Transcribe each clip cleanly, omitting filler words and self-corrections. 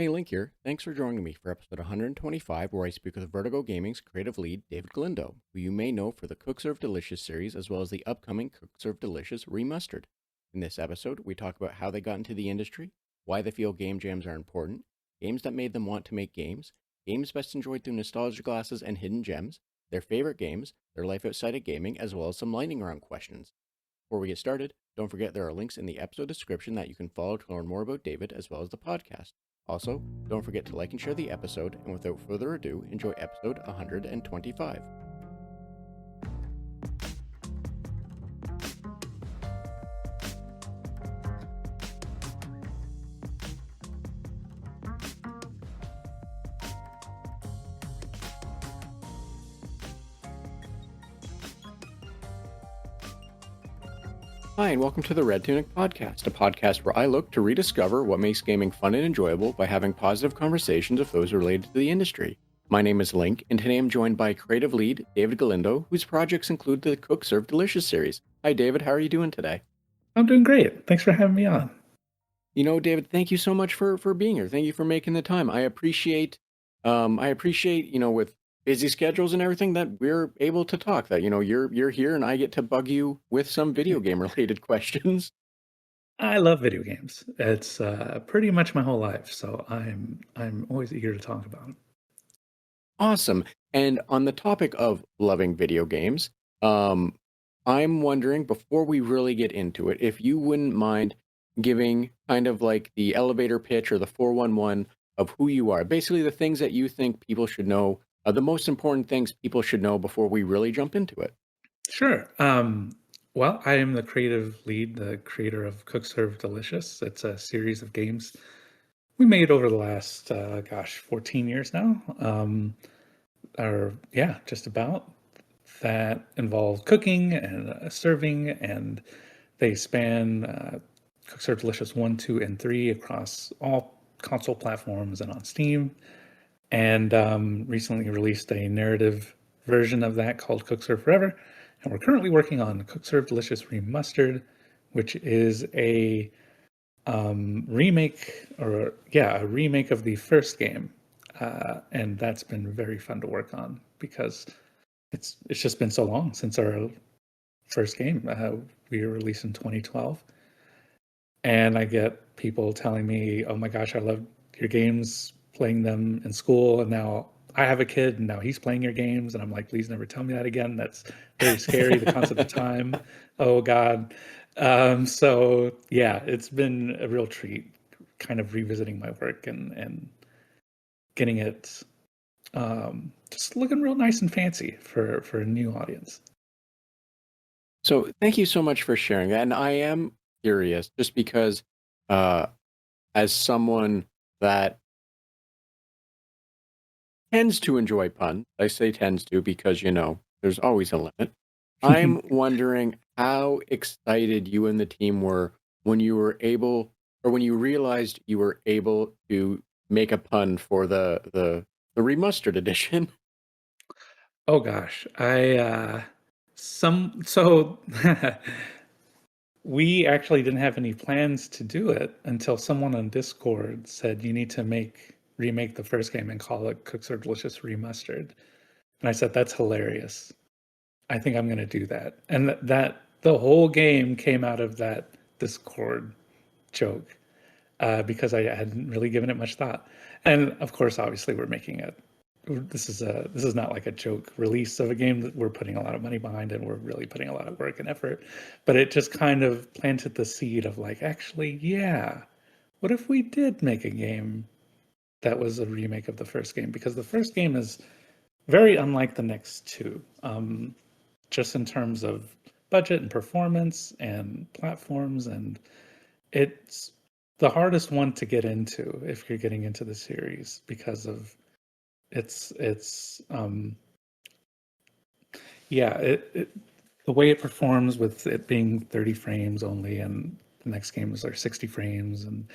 Hey, Link here. Thanks for joining me for episode 125, where I speak with Vertigo Gaming's creative lead, David Galindo, who you may know for the Cook Serve Delicious series, as well as the upcoming Cook Serve Delicious Remastered. In this episode, we talk about how they got into the industry, why they feel game jams are important, games that made them want to make games, games best enjoyed through nostalgia glasses and hidden gems, their favorite games, their life outside of gaming, as well as some lightning round questions. Before we get started, don't forget there are links in the episode description that you can follow to learn more about David as well as the podcast. Also, don't forget to like and share the episode, and without further ado, enjoy episode 125. Hi, and welcome to the Red Tunic Podcast, a podcast where I look to rediscover what makes gaming fun and enjoyable by having positive conversations with those related to the industry. My name is Link, and today I'm joined by creative lead David Galindo, whose projects include the Cook Serve Delicious series. Hi, David. How are you doing today? I'm doing great. Thanks for having me on. David, thank you so much for being here. Thank you for making the time. I appreciate, with busy schedules and everything that we're able to talk. That you're here, and I get to bug you with some video game related questions. I love video games. It's pretty much my whole life, so I'm always eager to talk about them. Awesome. And on the topic of loving video games, I'm wondering, before we really get into it, if you wouldn't mind giving kind of like the elevator pitch or the 411 of who you are. Basically, the things that you think people should know, the most important things people should know before we really jump into it. Sure. Well, I am the creative lead, the creator of Cook Serve Delicious. It's a series of games we made over the last 14 years now. Or yeah, just about, that involve cooking and serving, and they span Cook Serve Delicious 1, 2, and 3 across all console platforms and on Steam. And recently released a narrative version of that called Cook Serve Forever. And we're currently working on Cook Serve Delicious Remastered, which is a remake of the first game. And that's been very fun to work on because it's just been so long since our first game. We were released in 2012. And I get people telling me, oh my gosh, I love your games, playing them in school, and now I have a kid and now he's playing your games, and I'm like, please never tell me that again. That's very scary. The concept of time. Oh God. So yeah, it's been a real treat kind of revisiting my work and getting it just looking real nice and fancy for a new audience. So thank you so much for sharing that. And I am curious, just because as someone that tends to enjoy puns, I say tends to because, there's always a limit. I'm wondering how excited you and the team were when you were able, or when you realized you were able to make a pun for the remastered edition. Oh gosh, so we actually didn't have any plans to do it until someone on Discord said you need to remake the first game and call it Cook Serve Delicious Remastered. And I said, that's hilarious. I think I'm going to do that. And that the whole game came out of that Discord joke because I hadn't really given it much thought. And of course, obviously, we're making it. This is not like a joke release of a game that we're putting a lot of money behind, and we're really putting a lot of work and effort. But it just kind of planted the seed of like, actually, yeah, what if we did make a game that was a remake of the first game? Because the first game is very unlike the next two, just in terms of budget and performance and platforms, and it's the hardest one to get into if you're getting into the series because of it's the way it performs, with it being 30 frames only, and the next games are 60 frames, and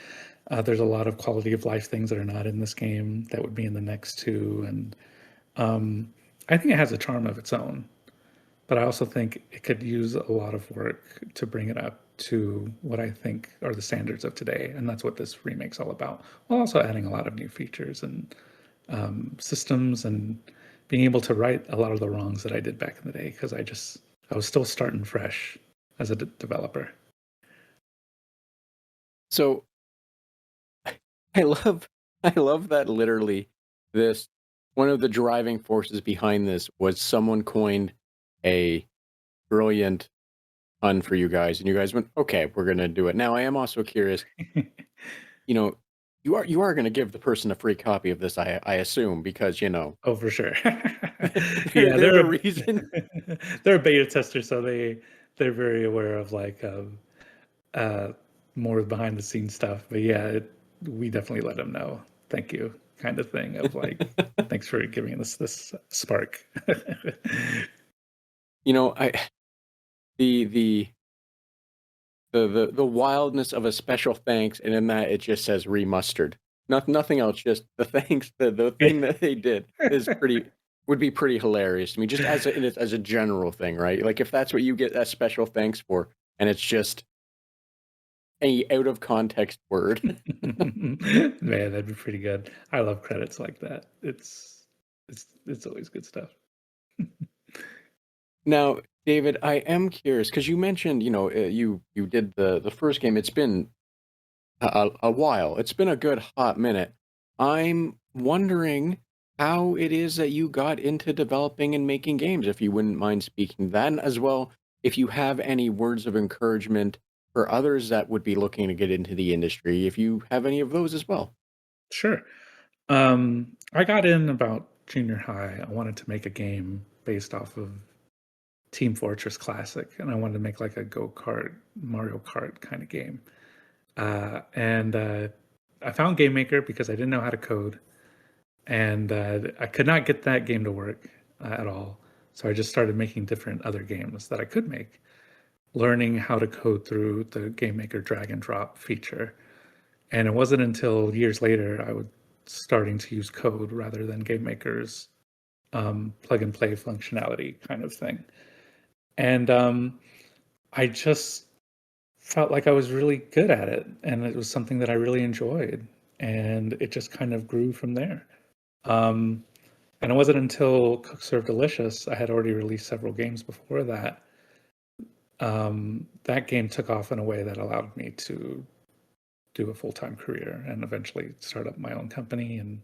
there's a lot of quality of life things that are not in this game that would be in the next two. And I think it has a charm of its own, but I also think it could use a lot of work to bring it up to what I think are the standards of today, and that's what this remake's all about. While also adding a lot of new features and systems, and being able to right a lot of the wrongs that I did back in the day, because I was still starting fresh as a developer. So I love that literally this one of the driving forces behind this was someone coined a brilliant pun for you guys, and you guys went, okay, we're gonna do it. Now I am also curious, you know, you are gonna give the person a free copy of this, I assume, because Oh, for sure. they're Yeah, they're the reason. they're a beta tester, so they're very aware of uh, more behind the scenes stuff. But yeah, we definitely let them know. Thank you, kind of thing of like, thanks for giving us this spark. I the the wildness of a special thanks, and in that it just says remastered. Nothing else, just the thanks. The thing that they did is would be pretty hilarious to me, just as a general thing, right? Like if that's what you get that special thanks for, and it's just a out of context word. Man, that'd be pretty good. I love credits like that. It's always good stuff. Now, David, I am curious because you mentioned, you did the first game. It's been a while. It's been a good hot minute. I'm wondering how it is that you got into developing and making games, if you wouldn't mind speaking then as well. If you have any words of encouragement for others that would be looking to get into the industry, if you have any of those as well. Sure. I got in about junior high. I wanted to make a game based off of Team Fortress Classic, and I wanted to make like a go-kart, Mario Kart kind of game. And I found Game Maker because I didn't know how to code, and I could not get that game to work at all. So I just started making different other games that I could make, learning how to code through the Game Maker drag and drop feature. And it wasn't until years later I was starting to use code rather than Game Maker's plug and play functionality kind of thing. And I just felt like I was really good at it, and it was something that I really enjoyed, and it just kind of grew from there. Um, and it wasn't until Cook Serve Delicious, I had already released several games before that. That game took off in a way that allowed me to do a full-time career and eventually start up my own company and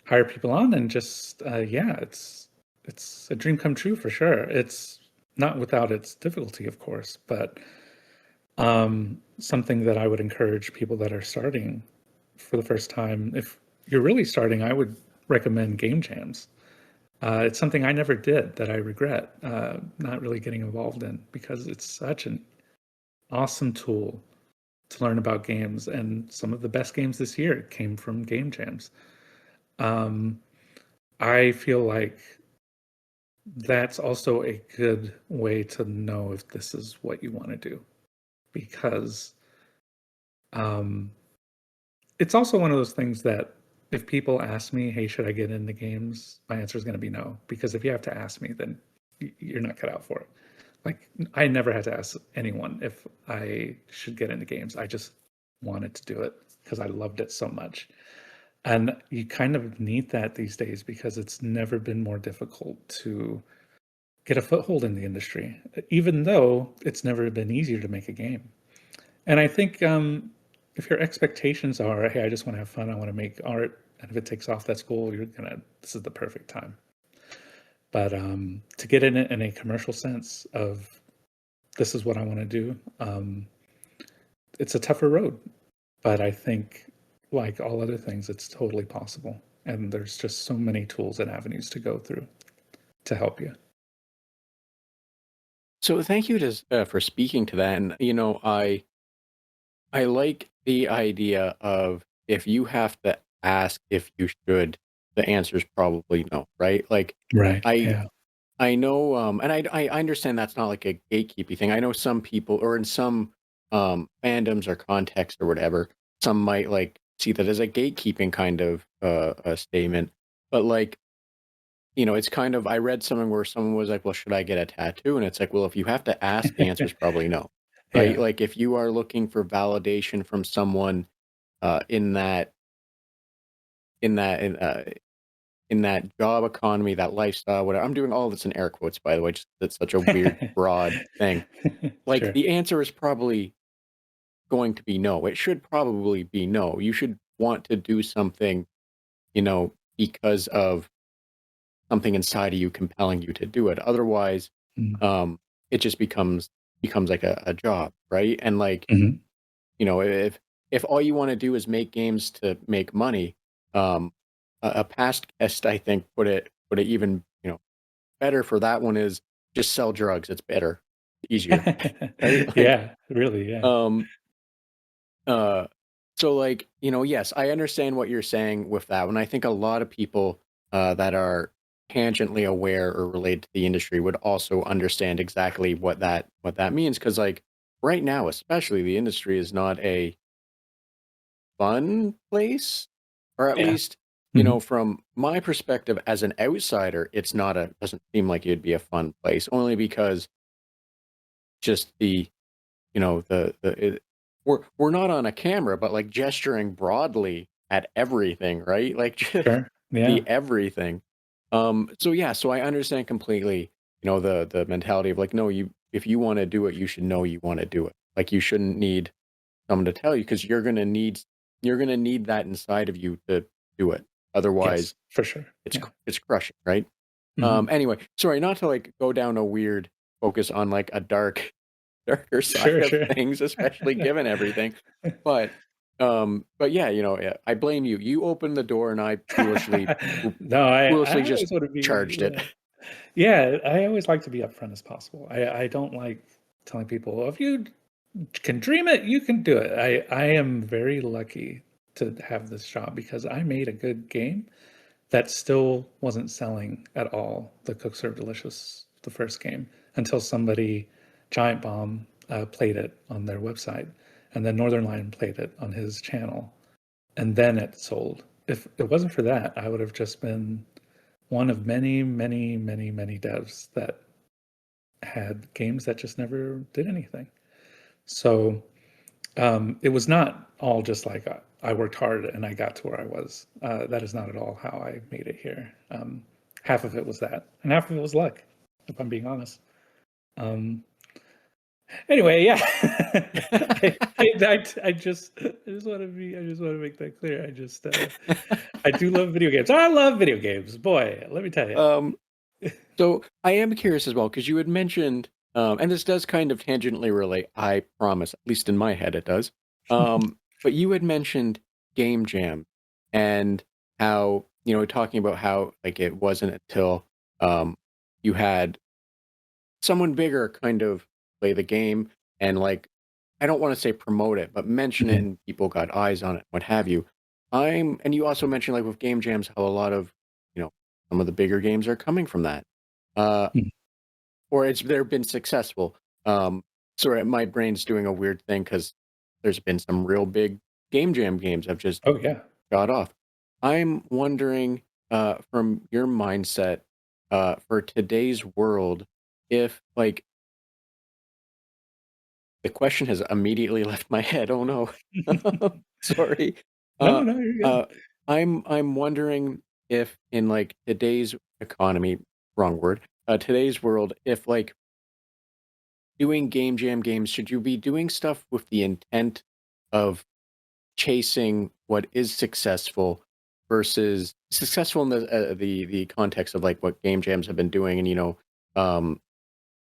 hire people on, and just yeah, it's a dream come true for sure. It's not without its difficulty, of course, but something that I would encourage people that are starting for the first time. If you're really starting, I would recommend game jams. It's something I never did that I regret not really getting involved in, because it's such an awesome tool to learn about games, and some of the best games this year came from game jams. Um, I feel like that's also a good way to know if this is what you want to do, because um, it's also one of those things that if people ask me, hey, should I get into games? My answer is going to be no, because if you have to ask me, then you're not cut out for it. Like, I never had to ask anyone if I should get into games. I just wanted to do it because I loved it so much. And you kind of need that these days, because it's never been more difficult to get a foothold in the industry, even though it's never been easier to make a game. And I think if your expectations are, hey, I just want to have fun, I want to make art, and if it takes off, that's cool. This is the perfect time. But to get in it in a commercial sense of this is what I want to do, it's a tougher road. But I think, like all other things, it's totally possible. And there's just so many tools and avenues to go through to help you. So thank you for speaking to that. And I like the idea of if you have to ask if you should, the answer is probably no, right? Like Right. I Yeah. I know, and I understand that's not like a gatekeeping thing. I know some people, or in some fandoms or context or whatever, some might like see that as a gatekeeping kind of a statement. But like, it's kind of I read something where someone was like, "Well, should I get a tattoo?" And it's like, "Well, if you have to ask, the answer is probably no." right? Yeah. Like if you are looking for validation from someone in that in that in that job economy, that lifestyle, whatever. I'm doing all this in air quotes, by the way. Just that's such a weird, broad thing. Like Sure. the answer is probably going to be no. It should probably be no. You should want to do something, because of something inside of you compelling you to do it. Otherwise, Mm. um, it just becomes like a job, right? And like, Mhm. if all you want to do is make games to make money, um, a past guest I think put it even better for that one is just sell drugs. It's better, easier, right? Like, Yeah, really, yeah. um, uh, so like, yes, I understand what you're saying with that one. I think a lot of people that are tangentially aware or related to the industry would also understand exactly what that means. Because like right now, especially the industry is not a fun place, or at Yeah. least, Mhm. from my perspective as an outsider, it's not a doesn't seem like it'd be a fun place, only because just we're not on a camera, but like gesturing broadly at everything, right? Like just Sure. Yeah. the everything. So yeah, so I understand completely, the mentality of like, no, if you want to do it, you should know you want to do it. Like you shouldn't need someone to tell you because you're gonna need that inside of you to do it. Yes, Otherwise, for sure. it's Yeah. it's crushing, right? Mhm. Anyway, sorry, not to like go down a weird focus on like a darker side Sure, of sure. things, especially given everything. But yeah, yeah, I blame you. You opened the door, and I No, I just always wanna be, charged it. yeah, I always like to be upfront as possible. I don't like telling people, "Well, if you can dream it, you can do it." I am very lucky to have this job because I made a good game that still wasn't selling at all, the Cook Serve Delicious, the first game, until somebody, Giant Bomb, played it on their website, and then Northern Lion played it on his channel, and then it sold. If it wasn't for that, I would have just been one of many, many, many, many devs that had games that just never did anything. So it was not all just like I worked hard and I got to where I was. That is not at all how I made it here. Half of it was that, and half of it was luck, if I'm being honest. Um, anyway, yeah, I just want to make that clear. I do love video games. I love video games, boy. Let me tell you. um, so I am curious as well because you had mentioned, and this does kind of tangentially relate. I promise, at least in my head, it does. But you had mentioned game jam and how talking about how like it wasn't until you had someone bigger kind of play the game and like I don't want to say promote it, but mention it Mhm. and people got eyes on it, what have you. And you also mentioned like with game jams how a lot of some of the bigger games are coming from that. Uh Mhm. or they've been successful. Sorry, my brain's doing a weird thing because there's been some real big game jam games have just Oh yeah. got off. I'm wondering, from your mindset, for today's world, if like the question has immediately left my head. Oh no. Sorry. No, Uh, no, you're good. uh, I'm wondering if in like today's economy, wrong word, today's world, if like doing game jam games, should you be doing stuff with the intent of chasing what is successful versus successful in the context of like what game jams have been doing, and um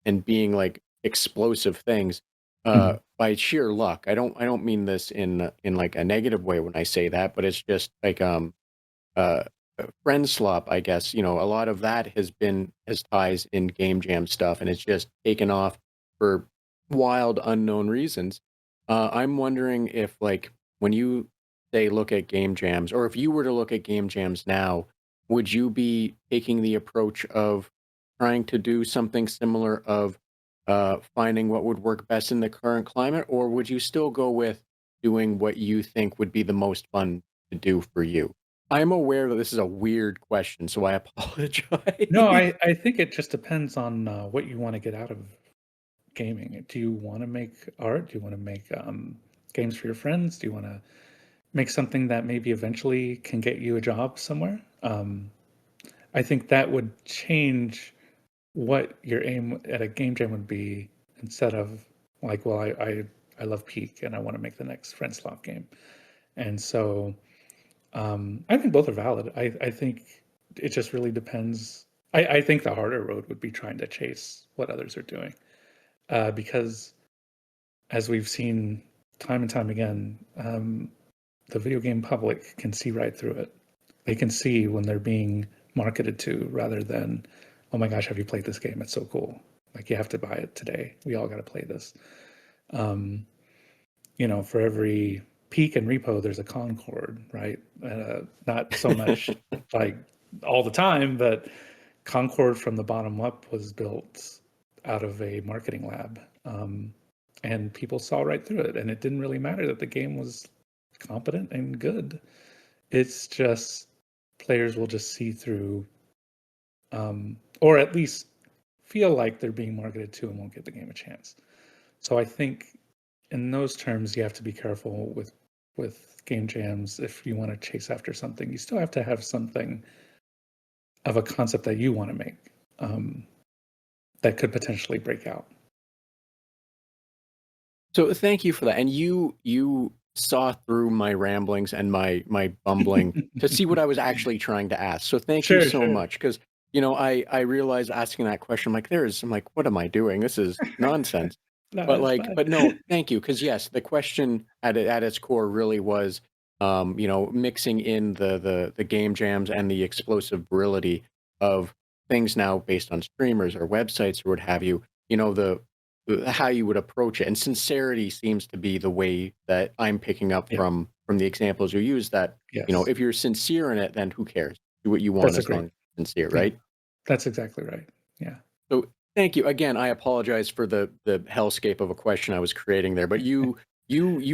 and being like explosive things Mhm. by sheer luck. I don't mean this in like a negative way when I say that, but it's just like uh friend slop, I guess. A lot of that has ties in game jam stuff, and it's just taken off for wild unknown reasons. I'm wondering if like when you say look at game jams, or if you were to look at game jams now, would you be taking the approach of trying to do something similar of finding what would work best in the current climate, or would you still go with doing what you think would be the most fun to do for you? I'm aware that this is a weird question, so I apologize. No, I think it just depends on what you want to get out of gaming? Do you want to make art? Do you want to make games for your friends? Do you want to make something that maybe eventually can get you a job somewhere? I think that would change what your aim at a game jam would be, instead of like, well, I love Peak and I want to make the next Friend Slot game. And so I think both are valid. I think it just really depends. I think the harder road would be trying to chase what others are doing, because as we've seen time and time again, the video game public can see right through it. They can see when they're being marketed to, rather than, oh my gosh, have you played this game? It's so cool. Like, you have to buy it today. We all got to play this. For every peak and repo, there's a Concord, right? Not so much like all the time, but Concord from the bottom up was built out of a marketing lab. And people saw right through it. And it didn't really matter that the game was competent and good. It's just players will just see through, or at least feel like they're being marketed to, and won't give the game a chance. So I think in those terms, you have to be careful with game jams. If you want to chase after something, you still have to have something of a concept that you want to make, that could potentially break out. So thank you for that. And you saw through my ramblings and my bumbling to see what I was actually trying to ask. So thank you so much, because I realized asking that question, I'm like, what am I doing? This is nonsense. No, but no, thank you, because yes, the question at its core really was, mixing in the game jams and the explosive virility of things now based on streamers or websites or what have you. How you would approach it, and sincerity seems to be the way that I'm picking up from the examples you use. That yes. If you're sincere in it, then who cares? Do what you want as long as you're sincere, right? That's exactly right. Yeah. So thank you again. I apologize for the hellscape of a question I was creating there, but you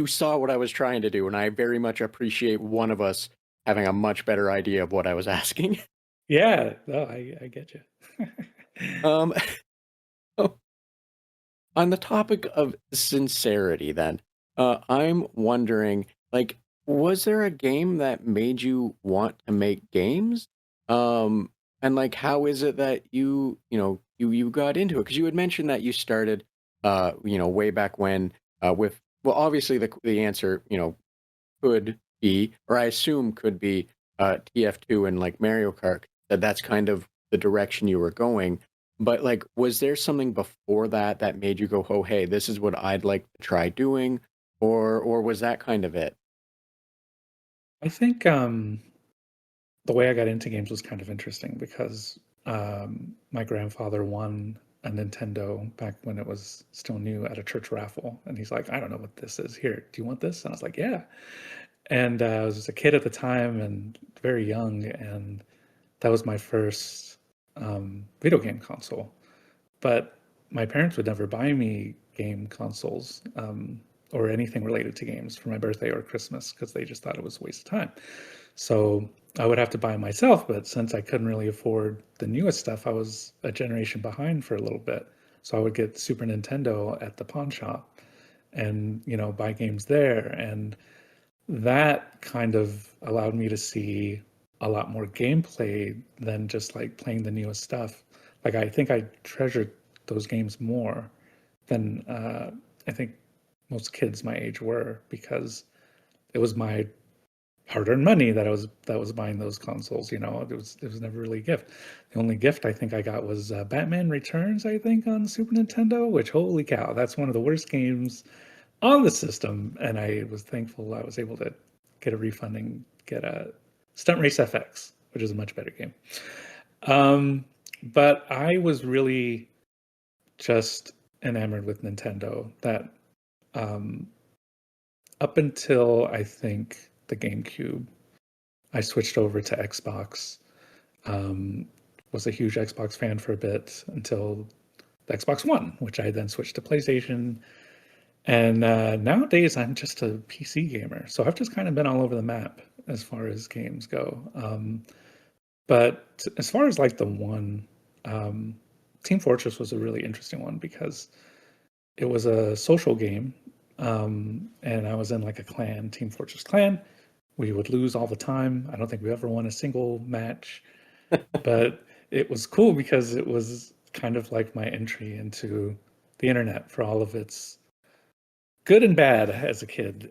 saw what I was trying to do, and I very much appreciate one of us having a much better idea of what I was asking. Yeah, no, I get you. On the topic of sincerity, then, I'm wondering, was there a game that made you want to make games? And how is it that you got into it? Because you had mentioned that you started, way back when, with, well, obviously the answer, could be, or I assume could be, TF2 and Mario Kart. That's kind of the direction you were going. But was there something before that that made you go, "Oh, hey, this is what I'd like to try doing," or was that kind of it? I think the way I got into games was kind of interesting, because my grandfather won a Nintendo back when it was still new at a church raffle, and he's like, "I don't know what this is. Here, do you want this?" And I was like, "Yeah." And I was just a kid at the time and very young, and that was my first video game console. But my parents would never buy me game consoles, or anything related to games for my birthday or Christmas, because they just thought it was a waste of time. So I would have to buy it myself. But since I couldn't really afford the newest stuff, I was a generation behind for a little bit. So I would get Super Nintendo at the pawn shop and, buy games there. And that kind of allowed me to see a lot more gameplay than just playing the newest stuff. I think I treasured those games more than I think most kids my age were, because it was my hard-earned money that was buying those consoles. It was never really a gift. The only gift I think I got was Batman Returns, I think, on Super Nintendo, which, holy cow, that's one of the worst games on the system, and I was thankful I was able to get a refund and get a Stunt Race FX, which is a much better game. But I was really just enamored with Nintendo. That up until I think the GameCube, I switched over to Xbox. Was a huge Xbox fan for a bit until the Xbox One, which I then switched to PlayStation. And nowadays, I'm just a PC gamer. So I've just kind of been all over the map as far as games go. But as far as the one, Team Fortress was a really interesting one, because it was a social game, and I was in like a clan, Team Fortress Clan. We would lose all the time. I don't think we ever won a single match, but it was cool because it was kind of like my entry into the internet for all of its good and bad as a kid.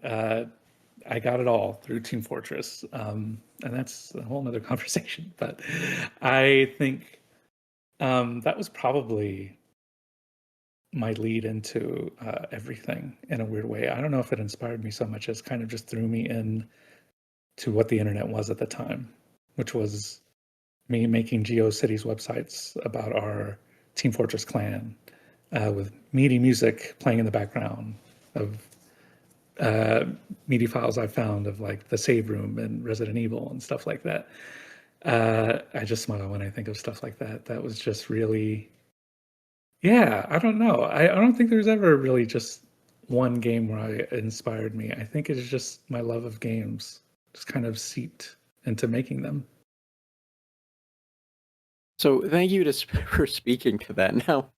I got it all through Team Fortress, and that's a whole nother conversation. But I think that was probably my lead into everything in a weird way. I don't know if it inspired me so much as kind of just threw me in to what the internet was at the time, which was me making GeoCities websites about our Team Fortress clan with MIDI music playing in the background of MIDI files I found of like the save room and Resident Evil and stuff like that. I just smile when I think of stuff like that. That was just really, yeah, I don't know. I don't think there's ever really just one game where it inspired me. I think it's just my love of games just kind of seeped into making them. So thank you for speaking to that. Now,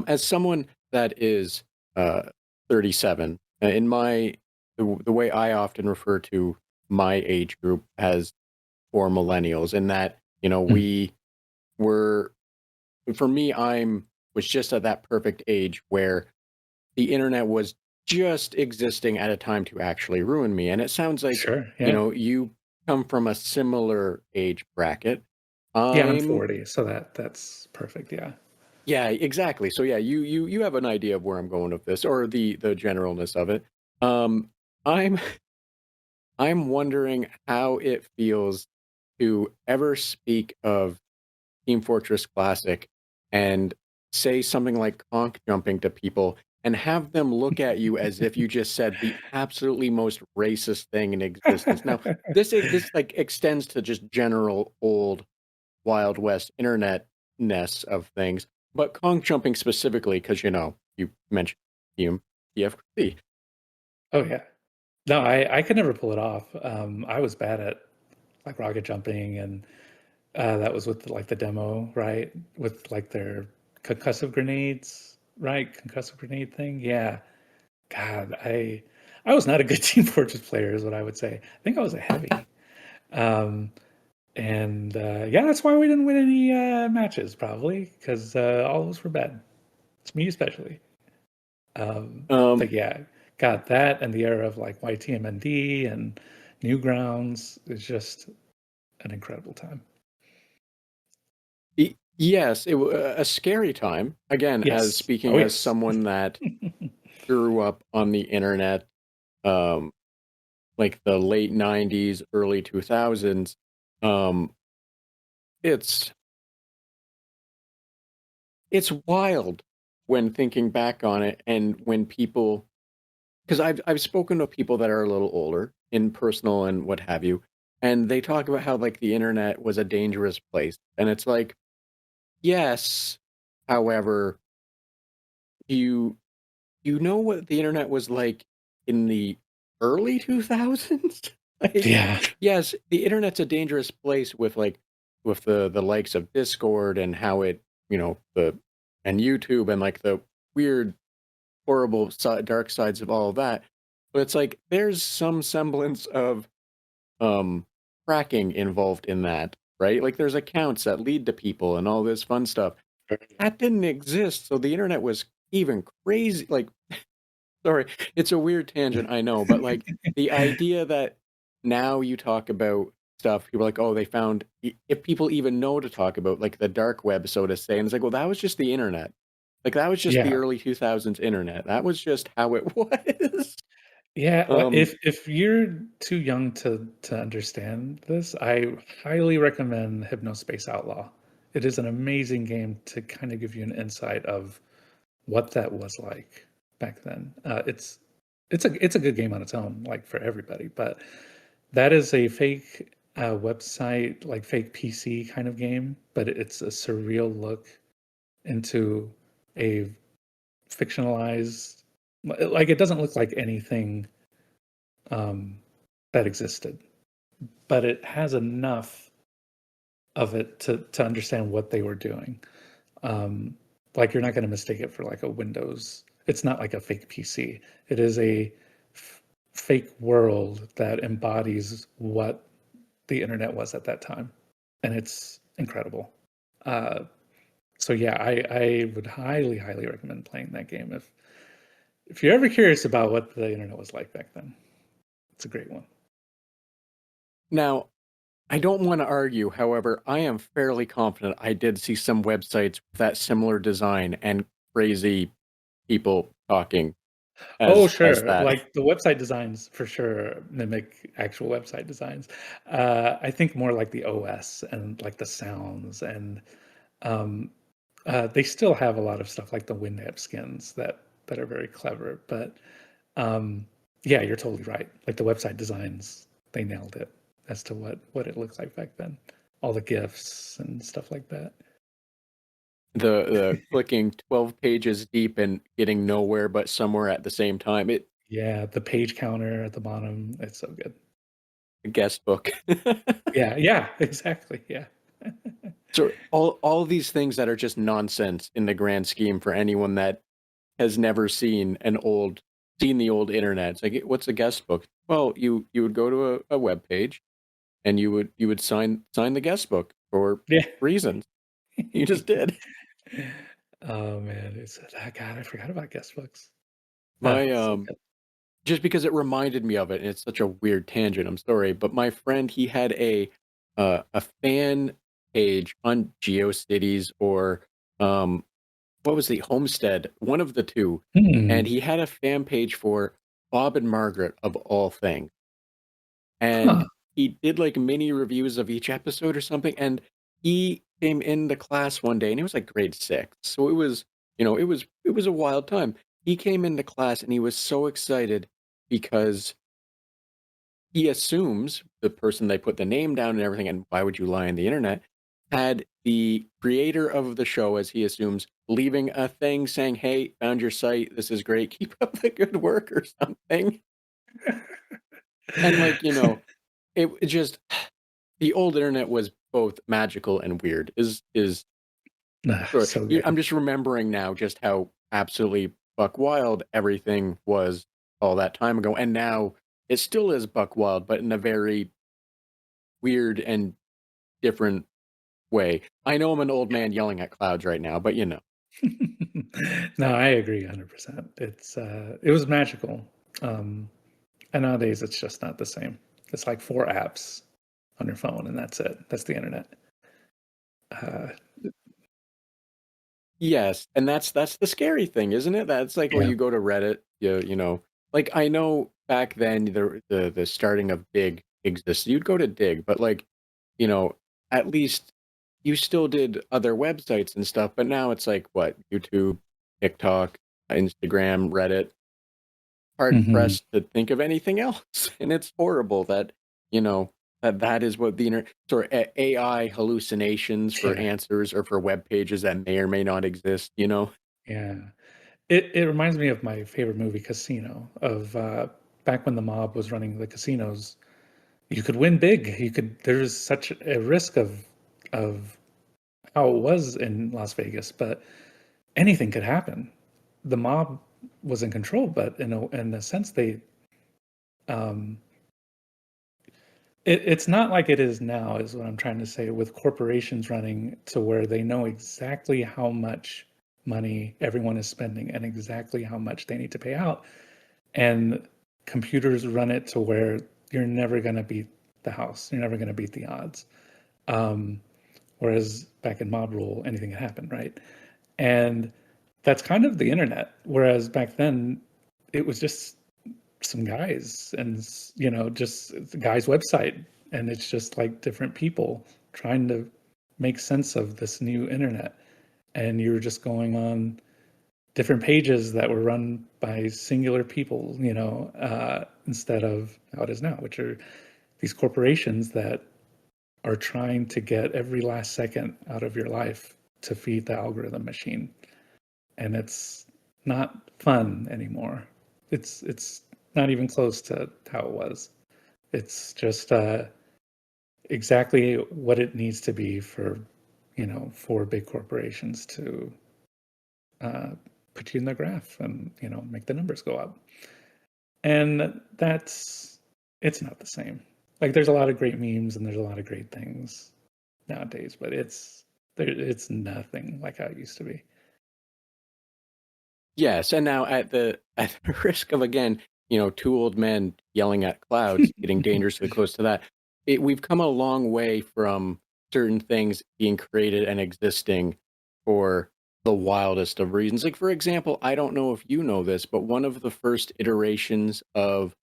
as someone that is 37, in the way I often refer to my age group as for millennials, in that we were, for me, was just at that perfect age where the internet was just existing at a time to actually ruin me. And it sounds like Sure, yeah. you come from a similar age bracket. Yeah, I'm I'm 40, so that's perfect, yeah. Yeah, exactly. So yeah, you have an idea of where I'm going with this, or the generalness of it. I'm I'm wondering how it feels to ever speak of Team Fortress Classic and say something like conch jumping to people and have them look at you as if you just said the absolutely most racist thing in existence. Now, this like extends to just general old Wild West internet ness of things, but conch jumping specifically because you mentioned TFC. Oh, yeah. No, I could never pull it off. I was bad at like rocket jumping, and that was with like the demo, right? With like their concussive grenades, right? Concussive grenade thing. Yeah. God, I was not a good Team Fortress player, is what I would say. I think I was a heavy. Um, and yeah, that's why we didn't win any matches, probably, because all of us were bad. It's me especially. But Um, yeah, got that, and the era of like YTMND and Newgrounds is just an incredible time. yes, it was a scary time. Again, as Yes. speaking Oh, as yes. someone that grew up on the internet, um, like the late '90s, early 2000s, um, it's it's wild when thinking back on it, and when people, because I've spoken to people that are a little older in personal and what have you, and they talk about how like the internet was a dangerous place, and it's like, yes, however, you you know what the internet was like in the early 2000s? Like, Yeah. yes, the internet's a dangerous place with the likes of Discord and how it, the and YouTube and like the weird, horrible dark sides of all of that. But it's like there's some semblance of um tracking involved in that, right? Like there's accounts that lead to people and all this fun stuff. That didn't exist, so the internet was even crazy. Like, sorry, it's a weird tangent, I know, but like the idea that now you talk about stuff, people are like, oh, they found, if people even know to talk about like the dark web, so to say, and it's like, well, that was just the internet. Like that was just the Yeah. early 2000s internet. That was just how it was. Yeah. Well, Um, if you're too young to understand this, I highly recommend Hypnospace Outlaw. It is an amazing game to kind of give you an insight of what that was like back then. It's a good game on its own, like for everybody, but that is a fake website, like fake PC kind of game, but it's a surreal look into a fictionalized, like it doesn't look like anything um, that existed, but it has enough of it to understand what they were doing. Um, like you're not going to mistake it for like a Windows it's not like a fake PC. It is a fake world that embodies what the internet was at that time, and it's incredible. So yeah, I would highly recommend playing that game if you're ever curious about what the internet was like back then. It's a great one. Now, I don't want to argue, however, I am fairly confident I did see some websites with that similar design and crazy people talking Oh, as sure. that. Like the website designs for sure mimic actual website designs. I think more like the OS and like the sounds and um, they still have a lot of stuff like the WinApp skins that are very clever. But um, yeah, you're totally right. Like the website designs, they nailed it as to what it looked like back then. All the GIFs and stuff like that. The clicking 12 pages deep and getting nowhere but somewhere at the same time. It Yeah, the page counter at the bottom. It's so good. a guest book. Yeah, exactly. Yeah. So all these things that are just nonsense in the grand scheme for anyone that has never seen the old internet. It's like, what's a guest book? Well, you would go to a web page and you would sign the guest book for Yeah. reasons. You just did. Oh man, it's God, I forgot about guest books. My So good. just because it reminded me of it, and it's such a weird tangent. I'm sorry, but my friend, he had a fan page on GeoCities or um what was the Homestead, one of the two, and Hmm. he had a fan page for Bob and Margaret of all things, and Huh. he did like mini reviews of each episode or something. And he came in the class one day, and it was like grade 6, so it was, it was a wild time. He came into class and he was so excited because he assumes the person they put the name down and everything, and why would you lie on the internet, had the creator of the show, as he assumes, leaving a thing saying, "Hey, found your site. This is great. Keep up the good work," or something. And like, it just the old internet was both magical and weird. Is Sure. So good. I'm just remembering now just how absolutely buck wild everything was all that time ago, and now it still is buck wild, but in a very weird and different way. I know I'm an old man yelling at clouds right now, but No, I agree 100%. It was magical. Um, and nowadays it's just not the same. It's like 4 apps on your phone and that's it. That's the internet. Uh, yes, and that's the scary thing, isn't it? That's like when yeah. you go to Reddit, like I know back then the starting of Dig existed. You'd go to Dig, but like, you know, at least you still did other websites and stuff, but now it's like what, YouTube, TikTok, Instagram, Reddit. Hard Hmm. pressed to think of anything else. And it's horrible that, that is what the internet, sort of AI hallucinations for Yeah. answers or for web pages that may or may not exist. Yeah. It reminds me of my favorite movie, Casino, of back when the mob was running the casinos. You could win big. There's such a risk of how it was in Las Vegas, but anything could happen. The mob was in control, but in a sense, um, it's not like it is now, is what I'm trying to say, with corporations running to where they know exactly how much money everyone is spending and exactly how much they need to pay out. And computers run it to where you're never going to beat the house. You're never going to beat the odds. Um, Whereas back in mob rule, anything can happen, right? And that's kind of the internet. Whereas back then, it was just some guys and just the guy's website, and it's just like different people trying to make sense of this new internet. And you were just going on different pages that were run by singular people, instead of how it is now, which are these corporations that are trying to get every last second out of your life to feed the algorithm machine. And it's not fun anymore. It's not even close to how it was. It's just exactly what it needs to be for big corporations to uh, put you in the graph and, make the numbers go up. And it's not the same. Like, there's a lot of great memes and there's a lot of great things nowadays, but it's nothing like how it used to be. Yes, and now at the risk of, again, two old men yelling at clouds, getting dangerously close to that, we've come a long way from certain things being created and existing for the wildest of reasons. Like, for example, I don't know if you know this, but one of the first iterations of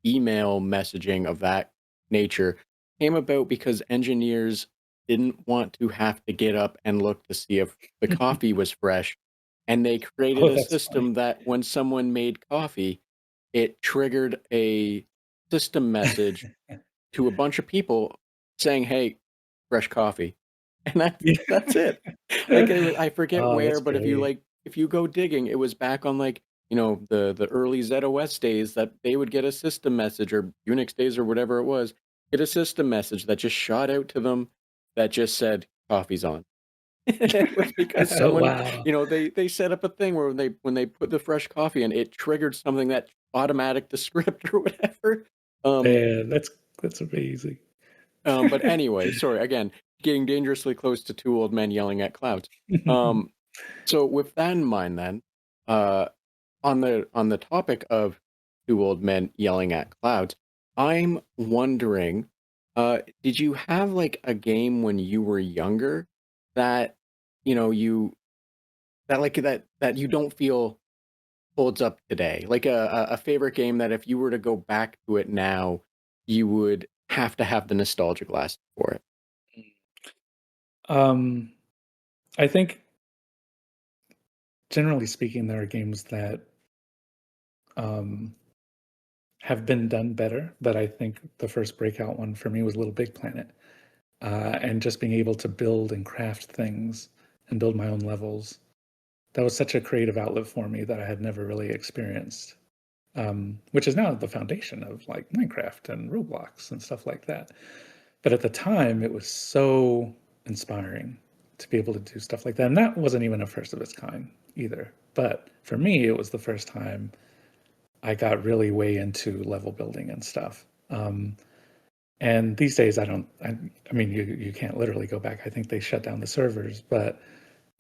email messaging of that nature came about because engineers didn't want to have to get up and look to see if the coffee was fresh, and they created Oh, a that's funny. system that when someone made coffee, it triggered a system message to a bunch of people saying, "Hey, fresh coffee." And that's it. Like, I forget Oh, where, that's but great. if you go digging, it was back on, like, the early ZOS days that they would get a system message, or Unix days or whatever it was, get a system message that just shot out to them that just said, "Coffee's on." It was because someone, Wow. they set up a thing where when they put the fresh coffee in, it triggered something that automatic the script or whatever. Um, Man, that's amazing. but anyway, sorry, again, getting dangerously close to two old men yelling at clouds. Um, so with that in mind, then, uh, on the topic of two old men yelling at clouds, I'm wondering, did you have like a game when you were younger that you that you don't feel holds up today? Like a favorite game that if you were to go back to it now, you would have to have the nostalgia glass for it. Um, I think generally speaking, there are games that um, have been done better, but I think the first breakout one for me was Little Big Planet. And just being able to build and craft things and build my own levels. That was such a creative outlet for me that I had never really experienced, which is now the foundation of like Minecraft and Roblox and stuff like that. But at the time, it was so inspiring to be able to do stuff like that. And that wasn't even a first of its kind either. But for me, it was the first time I got really way into level building and stuff. And these days, I mean, you can't literally go back. I think they shut down the servers, but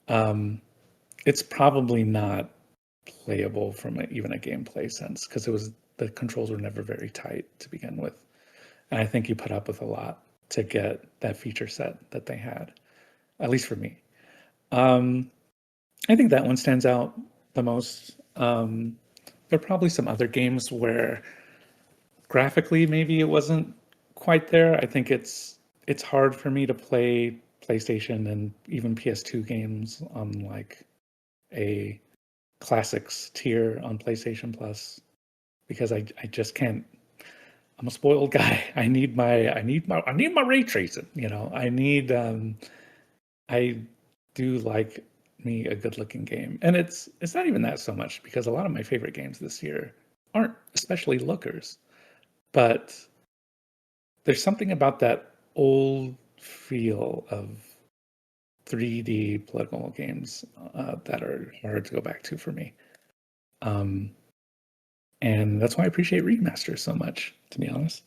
um, it's probably not playable from even a gameplay sense because the controls were never very tight to begin with. And I think you put up with a lot to get that feature set that they had, at least for me. Um, I think that one stands out the most. There are probably some other games where graphically maybe it wasn't quite there. I think it's hard for me to play PlayStation and even PS2 games on like a classics tier on PlayStation Plus because I just can't. I'm a spoiled guy. I need my ray tracing. I do like me a good looking game, and it's not even that so much because a lot of my favorite games this year aren't especially lookers, but there's something about that old feel of 3D political games that are hard to go back to for me. Um, and that's why I appreciate remasters so much, to be honest.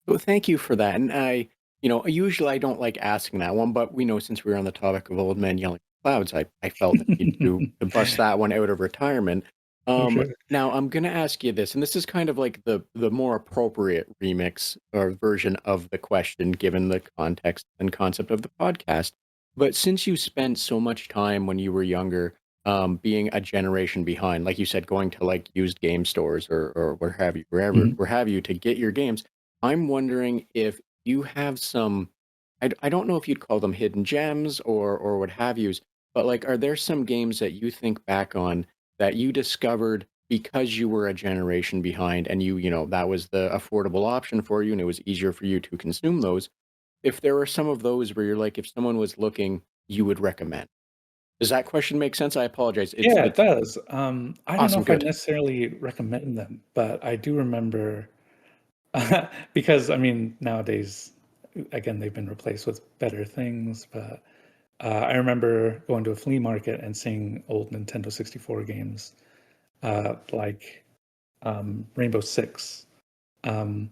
Well, thank you for that. And usually I don't like asking that one, but we know since we were on the topic of old men yelling at clouds, I felt the need to bust that one out of retirement. Oh, sure. Now I'm gonna ask you this, and this is kind of like the more appropriate remix or version of the question, given the context and concept of the podcast. But since you spent so much time when you were younger, being a generation behind, like you said, going to like used game stores or where have you, Mhm. where have you to get your games, I'm wondering if you have some, I don't know if you'd call them hidden gems or what have yous, but like, are there some games that you think back on that you discovered because you were a generation behind and that was the affordable option for you and it was easier for you to consume those? If there were some of those where you're like, if someone was looking, you would recommend. Does that question make sense? I apologize. Yeah, it It's does. I don't know awesome. if I Good. necessarily recommend them, but I do remember because I mean nowadays, again, they've been replaced with better things, but I remember going to a flea market and seeing old Nintendo 64 games, like Rainbow Six. Um,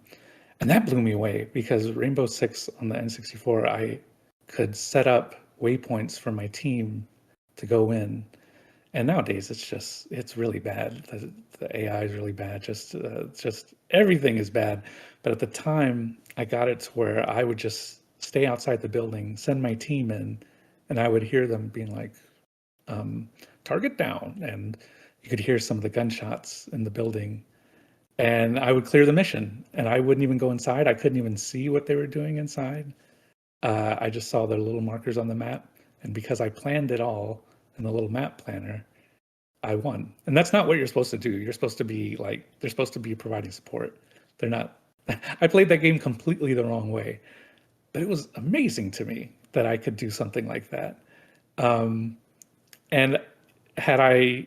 and that blew me away because Rainbow Six on the N64, I could set up waypoints for my team to go in. And nowadays, it's really bad. The AI is really bad. Just everything is bad. But at the time, I got it to where I would just stay outside the building, send my team in, and I would hear them being like, "Target down," and you could hear some of the gunshots in the building. And I would clear the mission, and I wouldn't even go inside. I couldn't even see what they were doing inside. I just saw their little markers on the map, and because I planned it all in the little map planner, I won. And that's not what you're supposed to do. You're supposed to be like, they're supposed to be providing support. They're not. I played that game completely the wrong way, but it was amazing to me that I could do something like that. Um, and had I,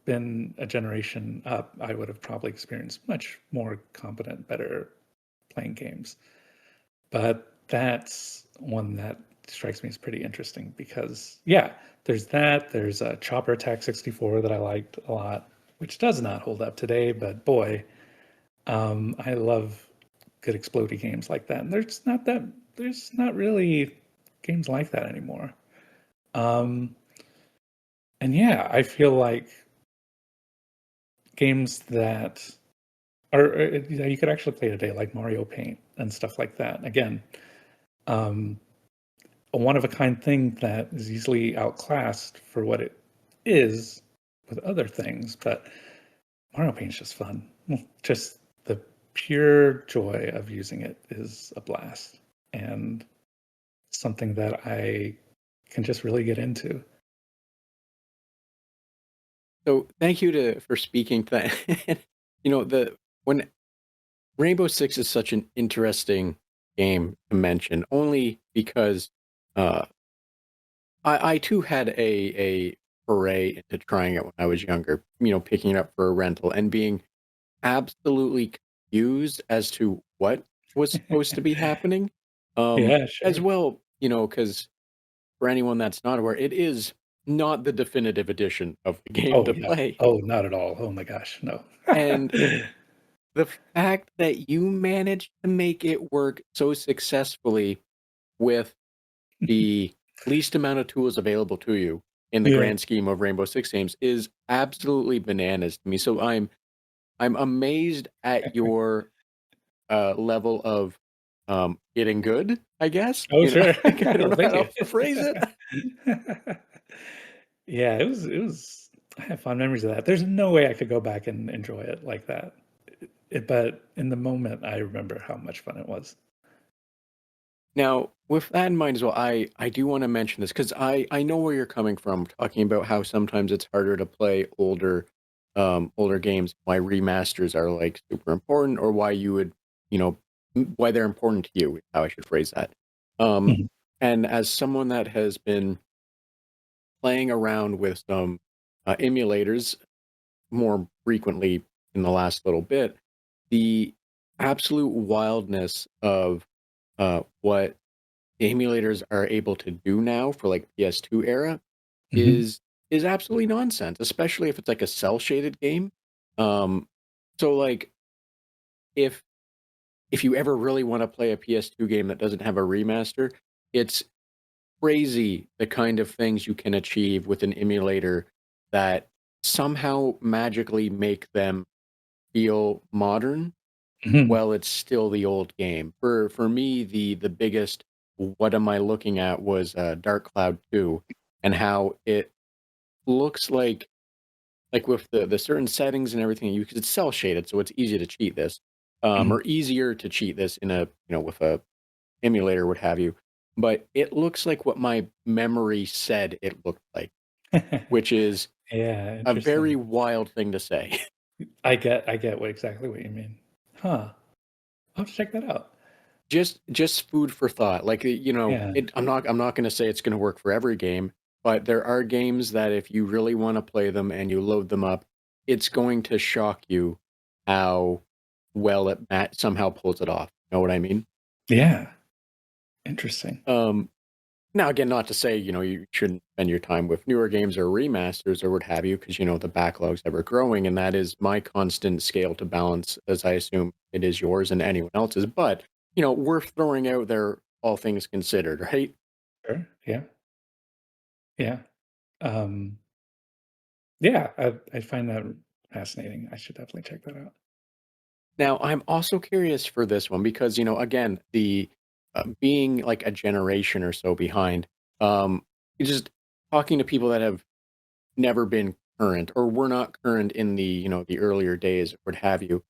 been a generation up, I would have probably experienced much more competent, better playing games. But that's one that strikes me as pretty interesting because, yeah, there's that. There's a Chopper Attack 64 that I liked a lot, which does not hold up today, but boy, I love good explodey games like that. And there's not really games like that anymore. Um, and yeah, I feel like games that you could actually play today, like Mario Paint and stuff like that. Again, um, a one-of-a-kind thing that is easily outclassed for what it is with other things, but Mario Paint's just fun. Just the pure joy of using it is a blast and something that I can just really get into. So thank you for speaking to that. The when Rainbow Six is such an interesting game to mention, only because uh, I too had a foray into trying it when I was younger. Picking it up for a rental and being absolutely confused as to what was supposed to be happening. Yeah, As sure. well, because for anyone that's not aware, it is not the definitive edition of the game Oh, to yeah. play. Oh, not at all. Oh my gosh, no. And the fact that you managed to make it work so successfully with the least amount of tools available to you in the Yeah. grand scheme of Rainbow Six games is absolutely bananas to me. So I'm amazed at your level of getting good, I guess. Oh, sure. I don't Well, know how thank you. else to phrase it. Yeah, it was I have fond memories of that. There's no way I could go back and enjoy it like that. But in the moment, I remember how much fun it was. Now, with that in mind as well, I do want to mention this because I know where you're coming from, talking about how sometimes it's harder to play older games, why remasters are like super important, or why you would, why they're important to you, is how I should phrase that. Um, Mhm. and as someone that has been playing around with some emulators more frequently in the last little bit, the absolute wildness of what emulators are able to do now for like PS2 era Mhm. is is absolutely nonsense, especially if it's like a cell shaded game. Um, so like if if you ever really want to play a PS2 game that doesn't have a remaster, it's crazy the kind of things you can achieve with an emulator that somehow magically make them feel modern. Mhm. Well, it's still the old game. For me, the biggest what am I looking at was Dark Cloud 2 and how it looks like with the certain settings and everything you it's cell shaded, so it's easy to cheat this. Mhm. Or easier to cheat this in a with a emulator, what have you. But it looks like what my memory said it looked like, which is Yeah, a very interesting. wild thing to say. I get exactly what you mean. Huh. I'll have to check that out. Just food for thought. Like Yeah. I'm not going to say it's going to work for every game, but there are games that if you really want to play them and you load them up, it's going to shock you how well somehow pulls it off. Know what I mean? Yeah. Interesting. Um, Now, again, not to say, you shouldn't spend your time with newer games or remasters or what have you, because, the backlog's ever growing, and that is my constant scale to balance, as I assume it is yours and anyone else's. But, worth throwing out there, all things considered, right? Sure. Yeah. Yeah. Um, yeah, I find that fascinating. I should definitely check that out. Now, I'm also curious for this one because, again, the being like a generation or so behind, just talking to people that have never been current or were not current in the the earlier days or what have you.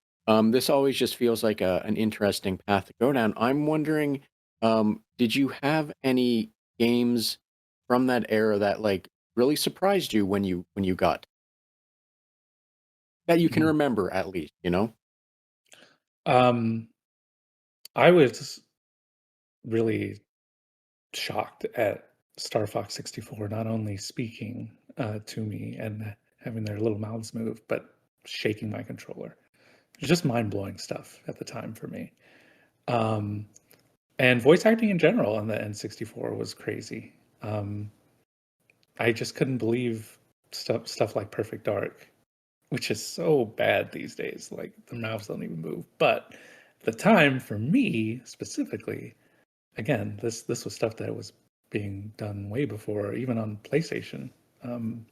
This always just feels like an interesting path to go down. I'm wondering, did you have any games from that era that like really surprised you when you got that you can Mhm. remember at least? Um, I was really shocked at Star Fox 64 not only speaking to me and having their little mouths move, but shaking my controller. It was just mind blowing stuff at the time for me. Um, and voice acting in general on the N64 was crazy. Um, I just couldn't believe stuff like Perfect Dark, which is so bad these days. Like the mouths don't even move. But at the time, for me specifically, again, this was stuff that was being done way before, even on PlayStation. Um,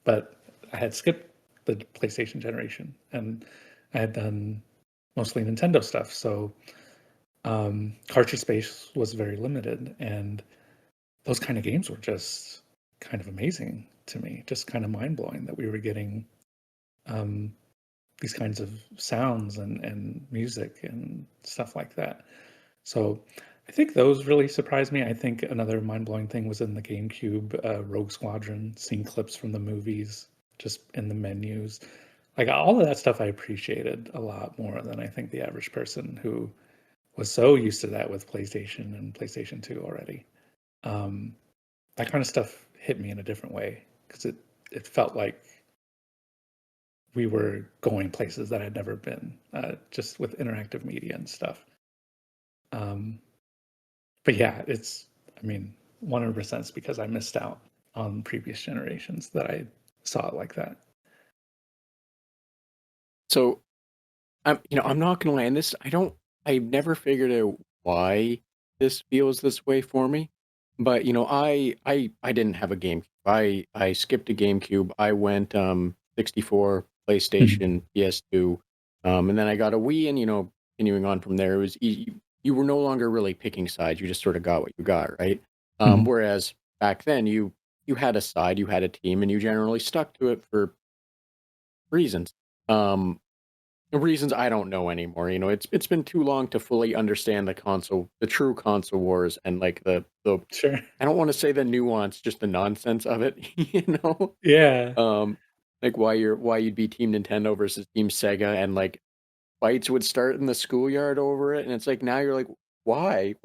but I had skipped the PlayStation generation, and I had done mostly Nintendo stuff. So cartridge space was very limited, and those kind of games were just kind of amazing to me. Just kind of mind blowing that we were getting um, these kinds of sounds and music and stuff like that. So I think those really surprised me. I think another mind-blowing thing was in the GameCube, Rogue Squadron, seeing clips from the movies, just in the menus. Like all of that stuff I appreciated a lot more than I think the average person who was so used to that with PlayStation and PlayStation 2 already. Um, that kind of stuff hit me in a different way because it felt like we were going places that I'd never been, just with interactive media and stuff. Um, but yeah, I mean, 100% it's because I missed out on previous generations that I saw it like that. So I'm not gonna lie, and this I've never figured out why this feels this way for me. But I didn't have a GameCube. I skipped a GameCube. I went 64, Mhm. PlayStation, PS2, and then I got a Wii, and continuing on from there, it was you were no longer really picking sides. You just sort of got what you got, right? Mhm. Whereas back then you had a side, you had a team, and you generally stuck to it for reasons. Um, Reasons I don't know anymore. It's been too long to fully understand the true console wars, and like the Sure. I don't want to say the nuance, just the nonsense of it. Yeah. Um, like why you'd be Team Nintendo versus Team Sega, and like fights would start in the schoolyard over it, and it's like now you're like, why?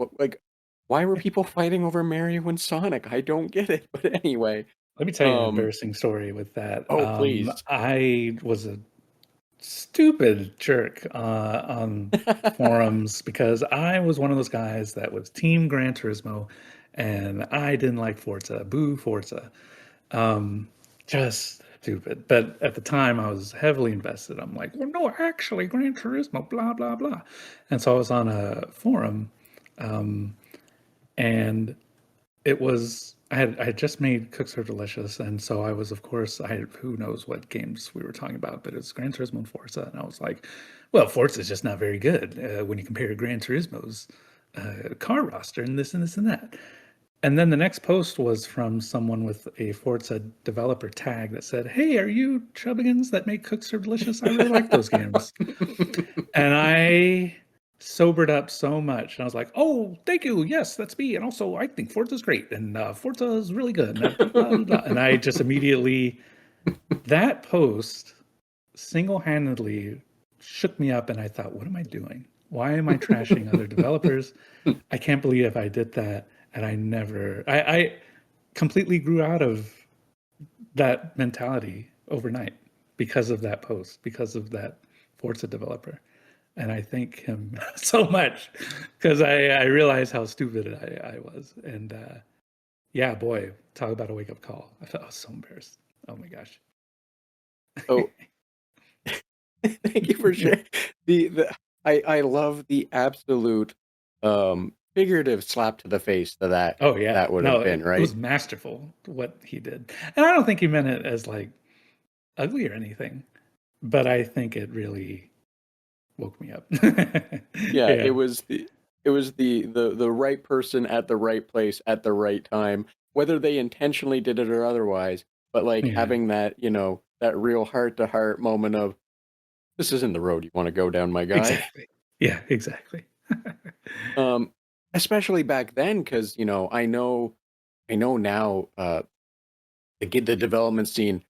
Why were people fighting over Mario and Sonic? I don't get it. But anyway, Let me tell you an um, embarrassing story with that. oh please. I was a stupid jerk on forums because I was one of those guys that was Team Gran Turismo, and I didn't like Forza. Boo Forza. Um, just stupid. But at the time, I was heavily invested. I'm like, well, no, actually, Gran Turismo, blah blah blah. And so I was on a forum, um, and it was I had just made Cooks Are Delicious, and so I was, of course, who knows what games we were talking about, but it's Gran Turismo and Forza, and I was like, well, Forza is just not very good when you compare to Gran Turismo's car roster and this and this and that. And then the next post was from someone with a Forza developer tag that said, "Hey, are you Chubbigans that make Cooks Are Delicious? I really like those games." And I sobered up so much. And I was like, "Oh, thank you. Yes, that's me. And also, I think Forza's great. And Forza is really good." And blah, blah, blah. And I just immediately, that post single handedly shook me up. And I thought, what am I doing? Why am I trashing other developers? I can't believe if I did that. And I completely grew out of that mentality overnight because of that post, because of that Forza developer. And I thank him so much because I realized how stupid I was. And Yeah, boy, talk about a wake-up call. I was so embarrassed. Oh my gosh. So thank you for sharing. I love the absolute figurative slap to the face that Oh, yeah. that would No, have been, it right? was masterful what he did. And I don't think he meant it as, like, ugly or anything, but I think it really woke me up. Yeah, Yeah, it was the right person at the right place at the right time, whether they intentionally did it or otherwise, but like yeah, having that, that real heart to heart moment of this isn't the road you want to go down, my guy. exactly. Yeah, exactly. Um, especially back then, because I know now the development scene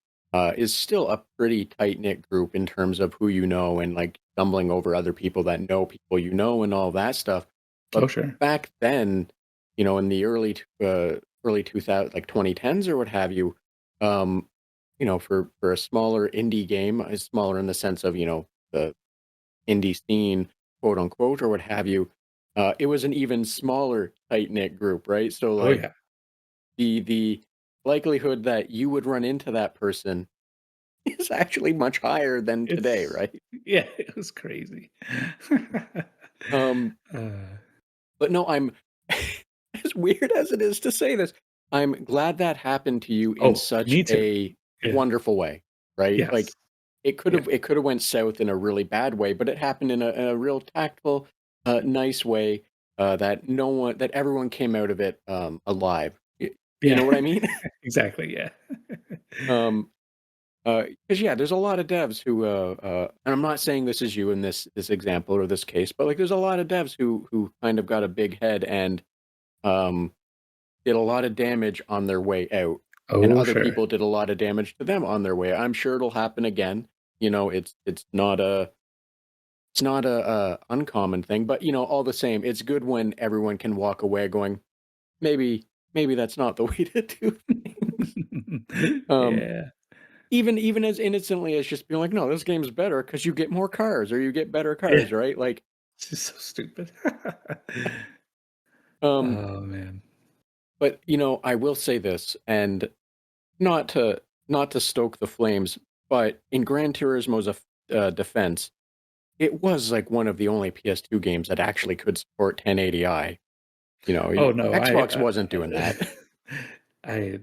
is still a pretty tight knit group in terms of who you know and like stumbling over other people that know people you know and all that stuff. Oh, But sure. back then, in the early 2000 like 2010s or what have you, um, for a smaller indie game, is smaller in the sense of the indie scene, quote unquote, or what have you. It was an even smaller tight knit group, right? So Oh, like yeah. the likelihood that you would run into that person is actually much higher than today, It's right? yeah, it was crazy. Um, Uh, but no, I'm as weird as it is to say this, I'm glad that happened to you in oh, such me too. a Yeah. wonderful way, right? Like Yes. Yeah. it could have went south in a really bad way, but it happened in a real tactful, nice way that no one that everyone came out of it alive. You Yeah. know what I mean? Exactly, yeah. um, because yeah, there's a lot of devs who, and I'm not saying this is you in this example or this case, but like there's a lot of devs who kind of got a big head and um, did a lot of damage on their way out, and Oh, other sure. people did a lot of damage to them on their way. I'm sure it'll happen again. It's not a uncommon thing, but all the same, it's good when everyone can walk away going, maybe that's not the way to do things. Um, Yeah. even as innocently as just being like, no, this game's better because you get more cars or you get better Yeah. cars, right? Like, It's just so stupid. um, Oh, man. but I will say this, and not to not to stoke the flames, but in Gran Turismo's defense, it was like one of the only PS2 games that actually could support 1080i. Oh, no, Xbox wasn't doing that. I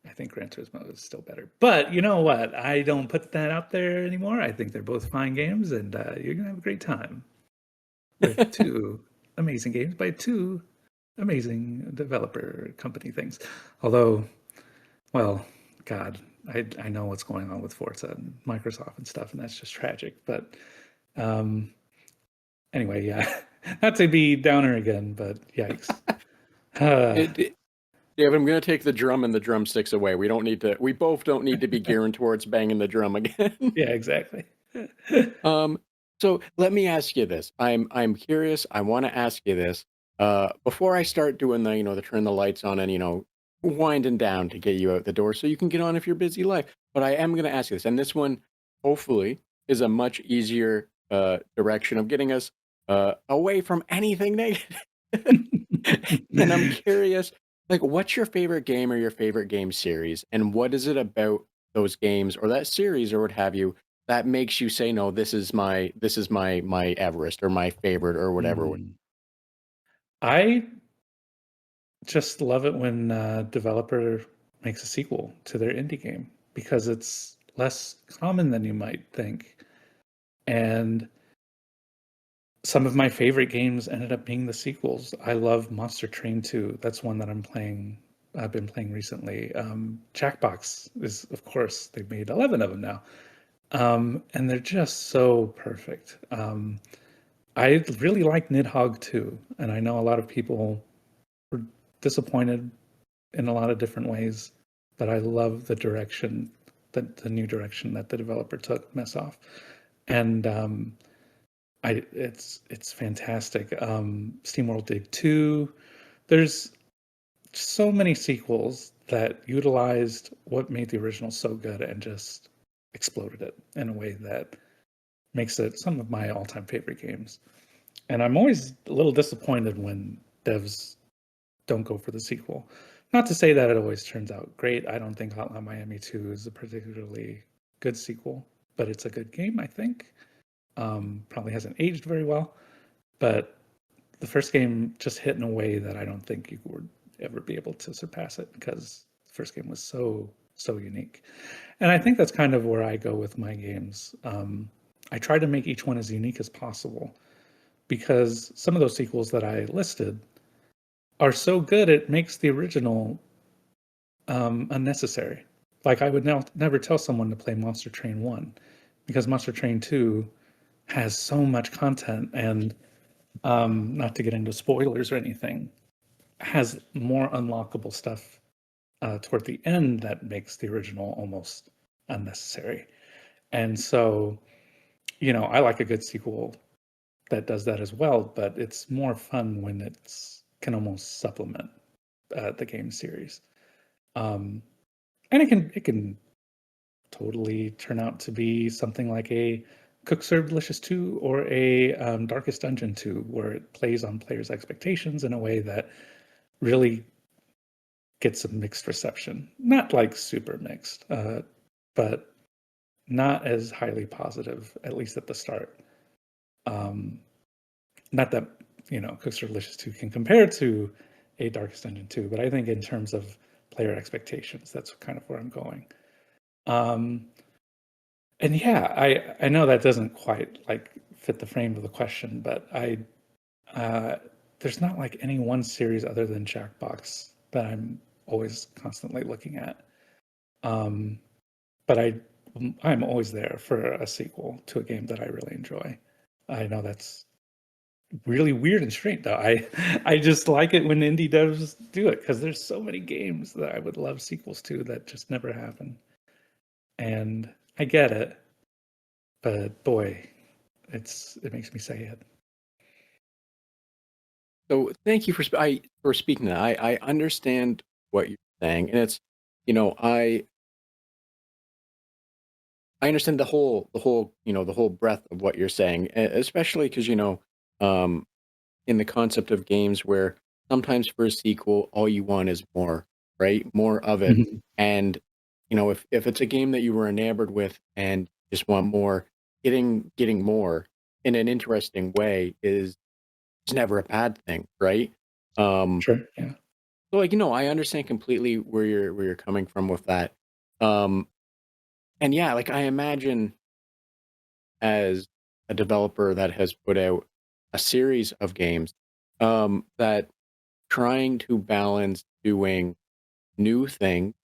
I think Gran Turismo is still better. But you know what? I don't put that out there anymore. I think they're both fine games, and you're gonna have a great time with two amazing games by two amazing developer company things. Although, well, God, I know what's going on with Forza and Microsoft and stuff, and that's just tragic. But um, anyway, yeah, not to be downer again, but yikes. Uh, David, I'm going to take the drum and the drumsticks away. We both don't need to be gearing towards banging the drum again. yeah, exactly. Um, so let me ask you this. I'm curious. I want to ask you this. Before I start doing the turn the lights on and winding down to get you out the door so you can get on if you're busy life. But I am going to ask you this, and this one hopefully is a much easier direction of getting us away from anything negative. And I'm curious, like, what's your favorite game or your favorite game series, and what is it about those games or that series or what have you that makes you say, no, this is my Everest or my favorite or whatever. Mm. I just love it when a developer makes a sequel to their indie game because it's less common than you might think. And some of my favorite games ended up being the sequels. I love Monster Train 2. That's one that I've been playing recently. Jackbox is, of course, they've made 11 of them now. And they're just so perfect. I really like Nidhogg too, and I know a lot of people were disappointed in a lot of different ways, but I love the direction that the new direction that the developer took Mess Off, and I it's fantastic. SteamWorld Dig 2. There's so many sequels that utilized what made the original so good and just exploded it in a way that makes it some of my all-time favorite games. And I'm always a little disappointed when devs don't go for the sequel. Not to say that it always turns out great. I don't think Hotline Miami 2 is a particularly good sequel, but it's a good game, I think. Probably hasn't aged very well, but the first game just hit in a way that I don't think you would ever be able to surpass it, because the first game was so unique. And I think that's kind of where I go with my games. I try to make each one as unique as possible, because some of those sequels that I listed are so good it makes the original unnecessary. Like, I would never tell someone to play Monster Train 1, because Monster Train 2 has so much content, and not to get into spoilers or anything, has more unlockable stuff toward the end that makes the original almost unnecessary. And so, I like a good sequel that does that as well, but it's more fun when it's can almost supplement the game series. And it can totally turn out to be something like a Cook Serve Delicious 2 or a Darkest Dungeon 2, where it plays on players' expectations in a way that really gets a mixed reception. Not like super mixed, but not as highly positive, at least at the start. Not that, Cook Serve Delicious 2 can compare to a Darkest Dungeon 2, but I think in terms of player expectations, that's kind of where I'm going. And yeah, I know that doesn't quite like fit the frame of the question, but there's not like any one series other than Jackbox that I'm always constantly looking at. But I'm always there for a sequel to a game that I really enjoy. I know that's really weird and strange, though. I just like it when indie devs do it, because there's so many games that I would love sequels to that just never happen. And I get it, but boy, it makes me sad. So thank you for speaking to that. I understand what you're saying, and it's you know I understand the whole breadth of what you're saying, especially because um, in the concept of games where sometimes for a sequel, all you want is more, right? More of it. Mhm. And if it's a game that you were enamored with and just want more, getting more in an interesting way is never a bad thing, right? Um, Sure, yeah. so I understand completely where you're coming from with that. Um, and yeah, like I imagine as a developer that has put out a series of games, that trying to balance doing new things,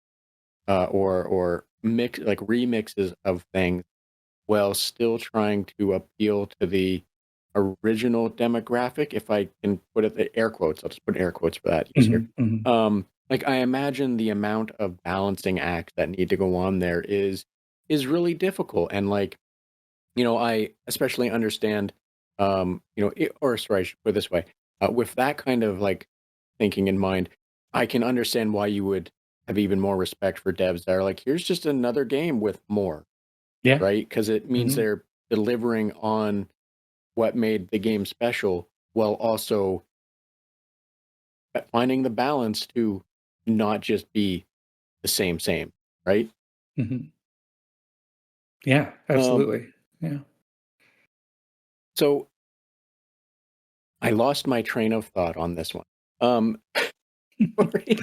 or remixes of things while still trying to appeal to the original demographic, if I can put it the air quotes, I'll just put air quotes for that easier. Mhm, mhm. Like I imagine the amount of balancing acts that need to go on there is really difficult. And I especially understand, or sorry, I should put it this way, with that kind of like thinking in mind, I can understand why you would have even more respect for devs that are like, here's just another game with more, Yeah, right? Because it means mhm, they're delivering on what made the game special while also finding the balance to not just be the same, right? mhm. Yeah, Um, absolutely. Yeah. so I lost my train of thought on this one. Um, sorry.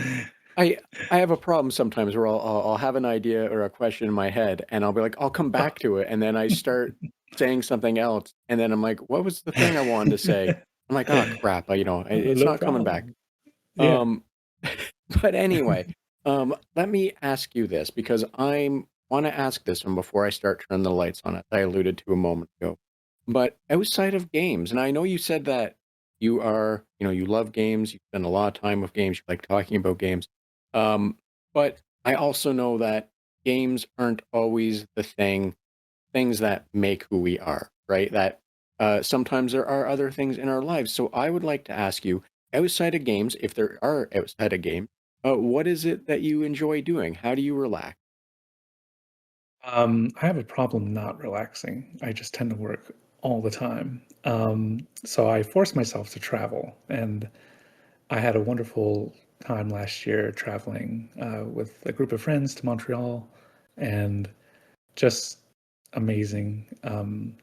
I I have a problem sometimes where I'll have an idea or a question in my head, and I'll be like, I'll come back to it, and then I start saying something else, and then I'm like, what was the thing I wanted to say? I'm like, oh crap, it's No not coming back. problem. Yeah. Um, but anyway, let me ask you this because I want to ask this one before I start turning the lights on, as I alluded to a moment ago. But outside of games, and I know you said that you love games, you spend a lot of time with games, you like talking about games. Um, but I also know that games aren't always things that make who we are, right? That sometimes there are other things in our lives. So I would like to ask you, outside of games, if there are outside of game, what is it that you enjoy doing? How do you relax? I have a problem not relaxing. I just tend to work all the time. So I force myself to travel, and I had a wonderful time last year traveling with a group of friends to Montreal, and just amazing. And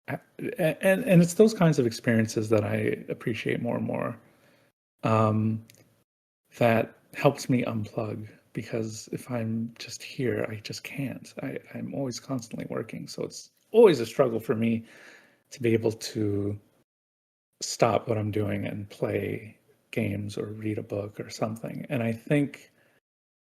it's those kinds of experiences that I appreciate more and more. That helps me unplug, because if I'm just here, I just can't. I'm always constantly working, so it's always a struggle for me to be able to stop what I'm doing and play games or read a book or something. And I think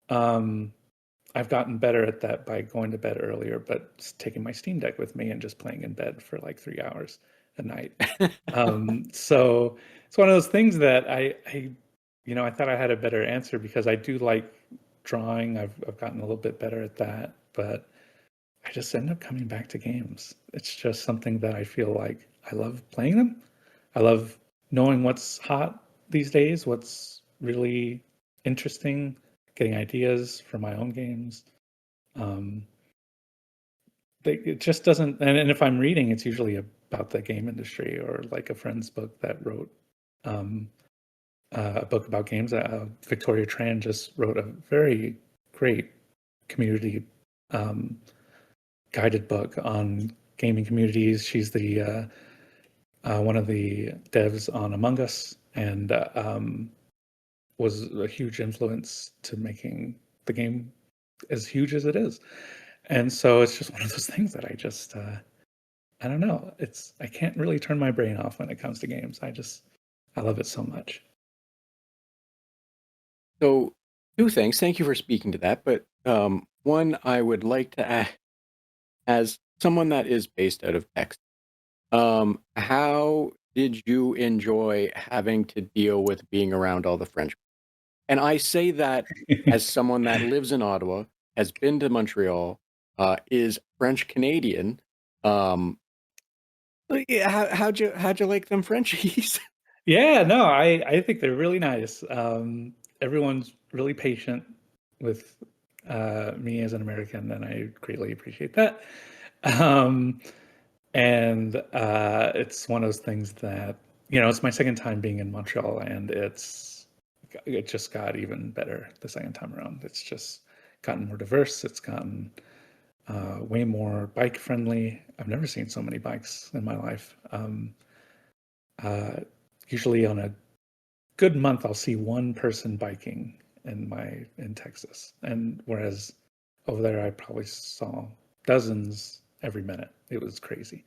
I've gotten better at that by going to bed earlier, but taking my Steam Deck with me and just playing in bed for like 3 hours a night. So it's one of those things that I thought I had a better answer, because I do like drawing. I've gotten a little bit better at that, but I just end up coming back to games. It's just something that I feel like I love playing them. I love knowing what's hot these days, what's really interesting, getting ideas for my own games. Um, it just doesn't, and if I'm reading, it's usually about the game industry, or like a friend's book that wrote um, a book about games. Victoria Tran just wrote a very great community guided book on gaming communities. She's the one of the devs on Among Us, and was a huge influence to making the game as huge as it is. And so it's just one of those things that I don't know. I can't really turn my brain off when it comes to games. I love it so much. So, two things. Thank you for speaking to that. But one, I would like to ask, as someone that is based out of Texas, how did you enjoy having to deal with being around all the French? And I say that as someone that lives in Ottawa, has been to Montreal, is French Canadian. Um, yeah, how'd you like them Frenchies? Yeah, no, I think they're really nice. Everyone's really patient with me as an American, and I greatly appreciate that. Um, and it's one of those things that, it's my second time being in Montreal, and it just got even better the second time around. It's just gotten more diverse. It's gotten way more bike friendly. I've never seen so many bikes in my life. Uh, Usually on a good month, I'll see one person biking in Texas, and whereas over there, I probably saw dozens every minute. It was crazy,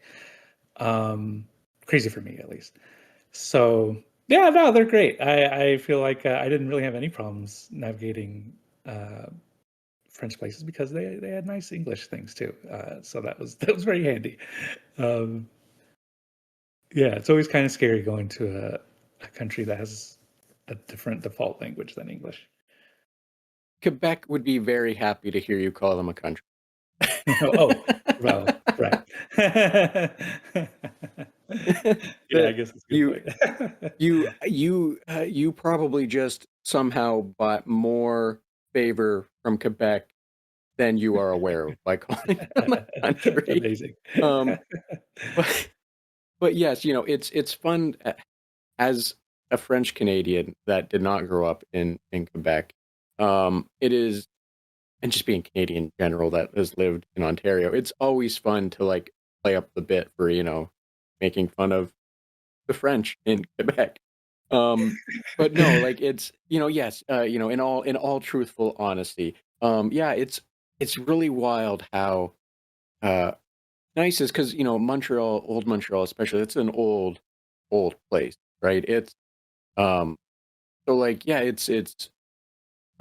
crazy for me at least. So yeah, no, they're great. I feel like I didn't really have any problems navigating French places, because they had nice English things too. So that was very handy. Um, yeah, it's always kind of scary going to a country that has a different default language than English. Quebec would be very happy to hear you call them a country. Oh, well, right. Yeah, I The guess that's a good you point. you probably just somehow bought more favor from Quebec than you are aware of by calling them a country. Amazing. Um, but but yes, it's fun as a French Canadian that did not grow up in Quebec. It is, and just being Canadian in general that has lived in Ontario, it's always fun to like play up the bit for making fun of the French in Quebec. But no, like it's yes, in all truthful honesty, yeah, it's really wild how uh nice is because Montreal, old Montreal, especially, it's an old place, right? It's um so like yeah, it's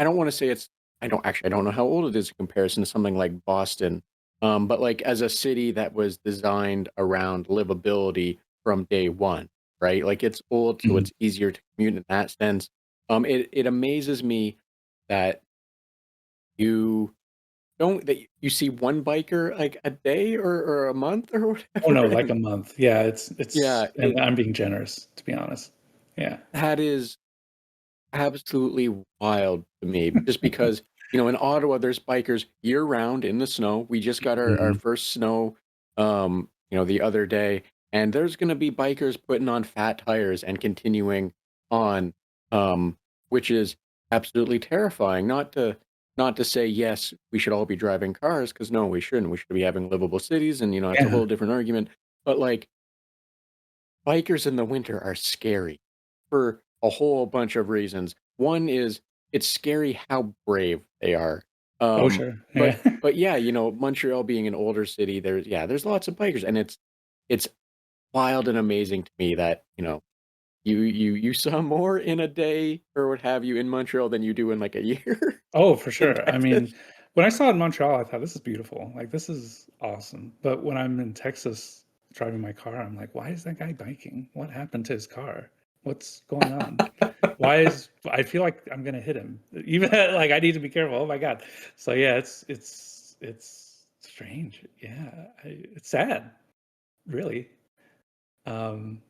I don't want to say it's I don't know how old it is in comparison to something like Boston. But like as a city that was designed around livability from day one, right? Like it's old, so Mhm. it's easier to commute in that sense. It amazes me that you don't that you see one biker like a day or a month or Oh, whatever. no, like And a month. Yeah, yeah, and I'm being generous, to be honest. Yeah. that is absolutely wild to me, just because, in Ottawa, there's bikers year round in the snow. We just got our Mhm. first snow, the other day, and there's going to be bikers putting on fat tires and continuing on. Um, which is absolutely terrifying. Not to say yes, we should all be driving cars, because no, we shouldn't. We should be having livable cities, and it's a Yeah. whole different argument. But like, bikers in the winter are scary for a whole bunch of reasons. One is it's scary how brave they are. Oh, Um, sure. but Yeah. but yeah, Montreal being an older city, there's lots of bikers, and it's wild and amazing to me that you saw more in a day or what have you in Montreal than you do in like a year Oh, for in sure. I Texas. mean, when I saw it in Montreal, I thought, "This is beautiful. Like, this is awesome." But when I'm in Texas driving my car, I'm like, "Why is that guy biking? What happened to his car? What's going on? Why is I feel like I'm gonna hit him." Even like, I need to be careful. Oh my god. So, yeah, it's strange. Yeah, it's sad, really. Um,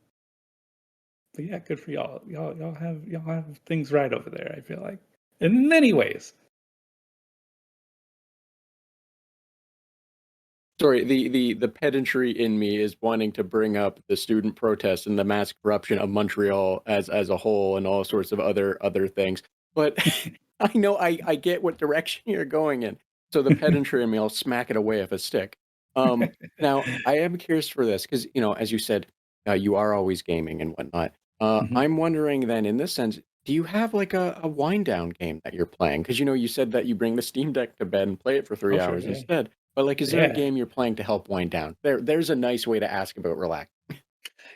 but yeah, good for y'all. Y'all have things right over there, I feel like, in many ways. Sorry, the pedantry in me is wanting to bring up the student protests and the mass corruption of Montreal as a whole and all sorts of other things. But I know I get what direction you're going in. So the pedantry in me, I'll smack it away with a stick. Now I am curious for this because as you said, you are always gaming and whatnot. Mhm. I'm wondering then, in this sense, do you have like a wind down game that you're playing? Because you said that you bring the Steam Deck to bed and play it for three Oh, sure, hours yeah. instead. But like, is there a Yeah. game you're playing to help wind down? There's a nice way to ask about relax.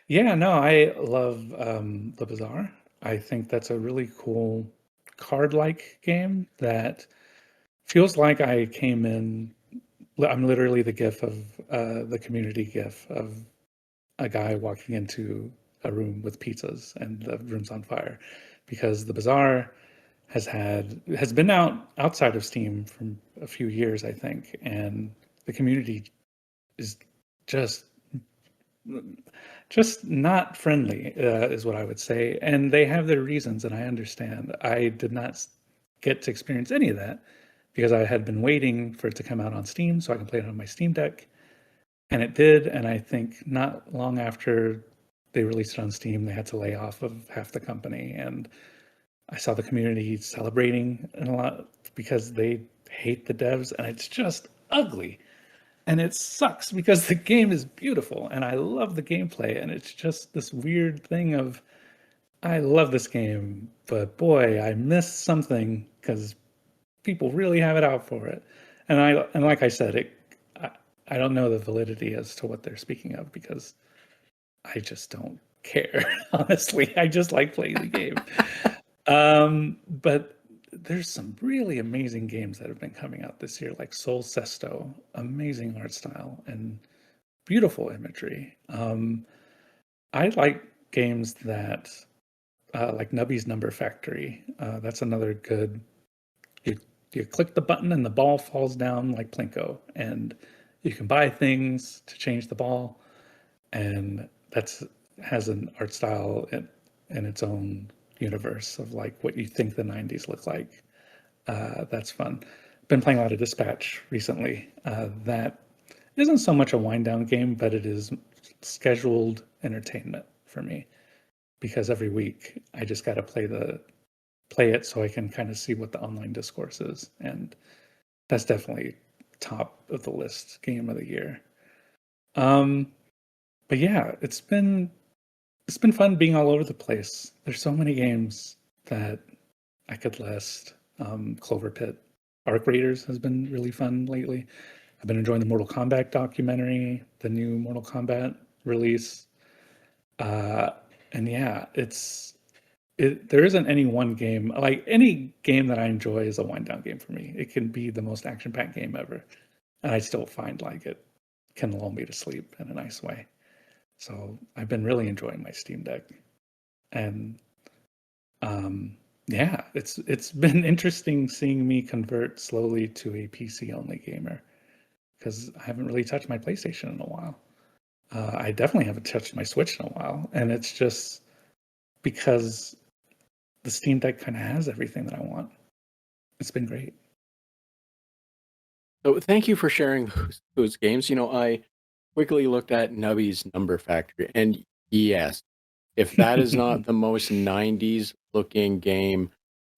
Yeah, no, I love, The Bazaar. I think that's a really cool card-like game that feels like I came in I'm literally the GIF of, the community GIF of a guy walking into a room with pizzas and the room's on fire, because The Bazaar has been outside of Steam for a few years, I think, and the community is just just not friendly, is what I would say. And they have their reasons, and I understand. I did not get to experience any of that because I had been waiting for it to come out on Steam so I can play it on my Steam Deck. And it did. And I think not long after they released it on Steam, they had to lay off of half the company. And I saw the community celebrating a lot because they hate the devs, and it's just ugly. And it sucks because the game is beautiful and I love the gameplay, and it's just this weird thing of I love this game, but boy, I missed something because people really have it out for it. And like I said, I, I don't know the validity as to what they're speaking of because I just don't care. Honestly, I just like playing the game. But there's some really amazing games that have been coming out this year, like Soul Sesto, amazing art style and beautiful imagery. I like games that, like Nubby's Number Factory. That's another good. You you click the button and the ball falls down like Plinko, and you can buy things to change the ball, and that's has an art style in its own universe of like what you think the 90s look like. That's fun. Been playing a lot of Dispatch recently. That isn't so much a wind down game, but it is scheduled entertainment for me because every week I just got to play it so I can kind of see what the online discourse is, and that's definitely top of the list game of the year. Um, but yeah, it's been fun being all over the place. There's so many games that I could list. Clover Pit, Arc Raiders has been really fun lately. I've been enjoying the Mortal Kombat documentary, the new Mortal Kombat release. Uh, and yeah, there isn't any one game. Like any game that I enjoy is a wind down game for me. It can be the most action packed game ever, and I still find like it can lull me to sleep in a nice way. So I've been really enjoying my Steam Deck, and yeah, it's been interesting seeing me convert slowly to a PC only gamer because I haven't really touched my PlayStation in a while. I definitely haven't touched my Switch in a while, and it's just because the Steam Deck kind of has everything that I want. It's been great. So thank you for sharing those games. I quickly looked at Nubby's Number Factory, and yes, if that is not the most 90s looking game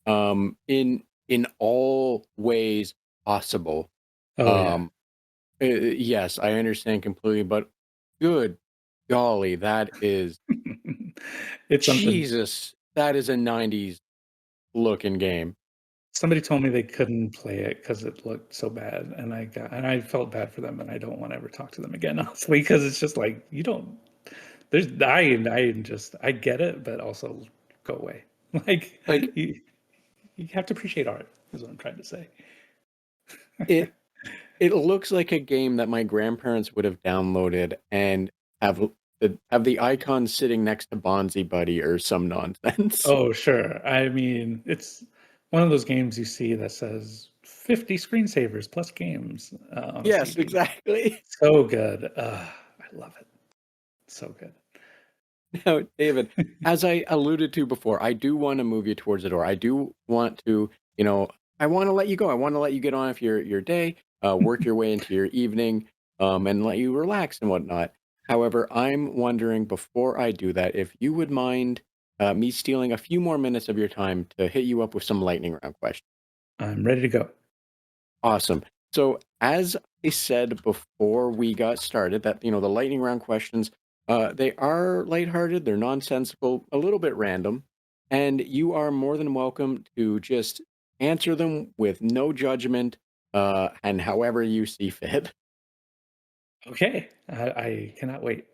in all ways possible. Oh yeah. Um, yes, I understand completely, but good golly, that is It's something. Jesus, that is a 90s looking game. Somebody told me they couldn't play it because it looked so bad, and I felt bad for them, and I don't wanna ever talk to them again, honestly, because it's just like, you don't there's I am just I get it, but also go away. Like, Like you have to appreciate art, is what I'm trying to say. it it looks like a game that my grandparents would have downloaded and have the icon sitting next to Bonzi Buddy or some nonsense. Oh, sure. I mean, it's one of those games you see that says 50 screensavers plus games, on a Yes, CD. exactly. So good. I love it. So good. Now, David, as I alluded to before, I do want to move you towards the door. I do want to, you know, I want to let you go. I want to let you get on with your day, work your way into your evening, and let you relax and whatnot. However, I'm wondering before I do that, if you would mind me stealing a few more minutes of your time to hit you up with some lightning round questions. I'm ready to go. Awesome. So, as I said before we got started, that the lightning round questions, they are lighthearted, they're nonsensical, a little bit random, and you are more than welcome to just answer them with no judgment, and however you see fit. Okay. I cannot wait.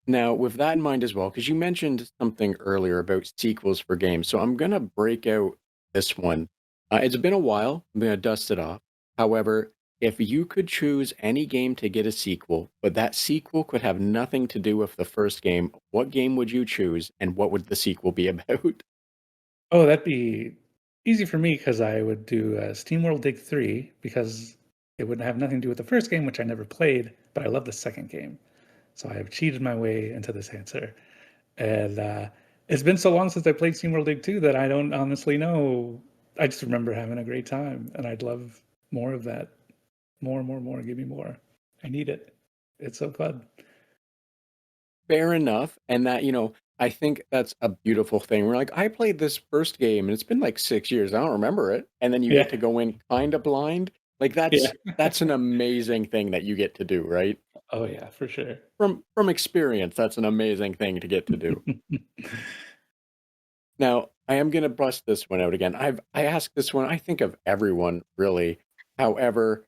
Now, with that in mind as well, because you mentioned something earlier about sequels for games, so I'm gonna break out this one. It's been a while. I'm gonna dust it off. However, if you could choose any game to get a sequel, but that sequel could have nothing to do with the first game, what game would you choose, and what would the sequel be about? Oh, that'd be easy for me because I would do SteamWorld Dig 3 because it would have nothing to do with the first game, which I never played, but I love the second game. So I have cheated my way into this answer. And it's been so long since I played SteamWorld Dig 2 that I don't honestly know. I just remember having a great time, and I'd love more of that. More, more, more. Give me more. I need it. It's so fun. Fair enough. And that, I think that's a beautiful thing. We're like, I played this first game and it's been like 6 years. I don't remember it. And then you get Yeah. to go in kind of blind. Like Yeah. that's an amazing thing that you get to do, right? Oh, yeah, for sure. From experience, that's an amazing thing to get to do. Now, I am gonna bust this one out again. I ask this one, I think of everyone really. However,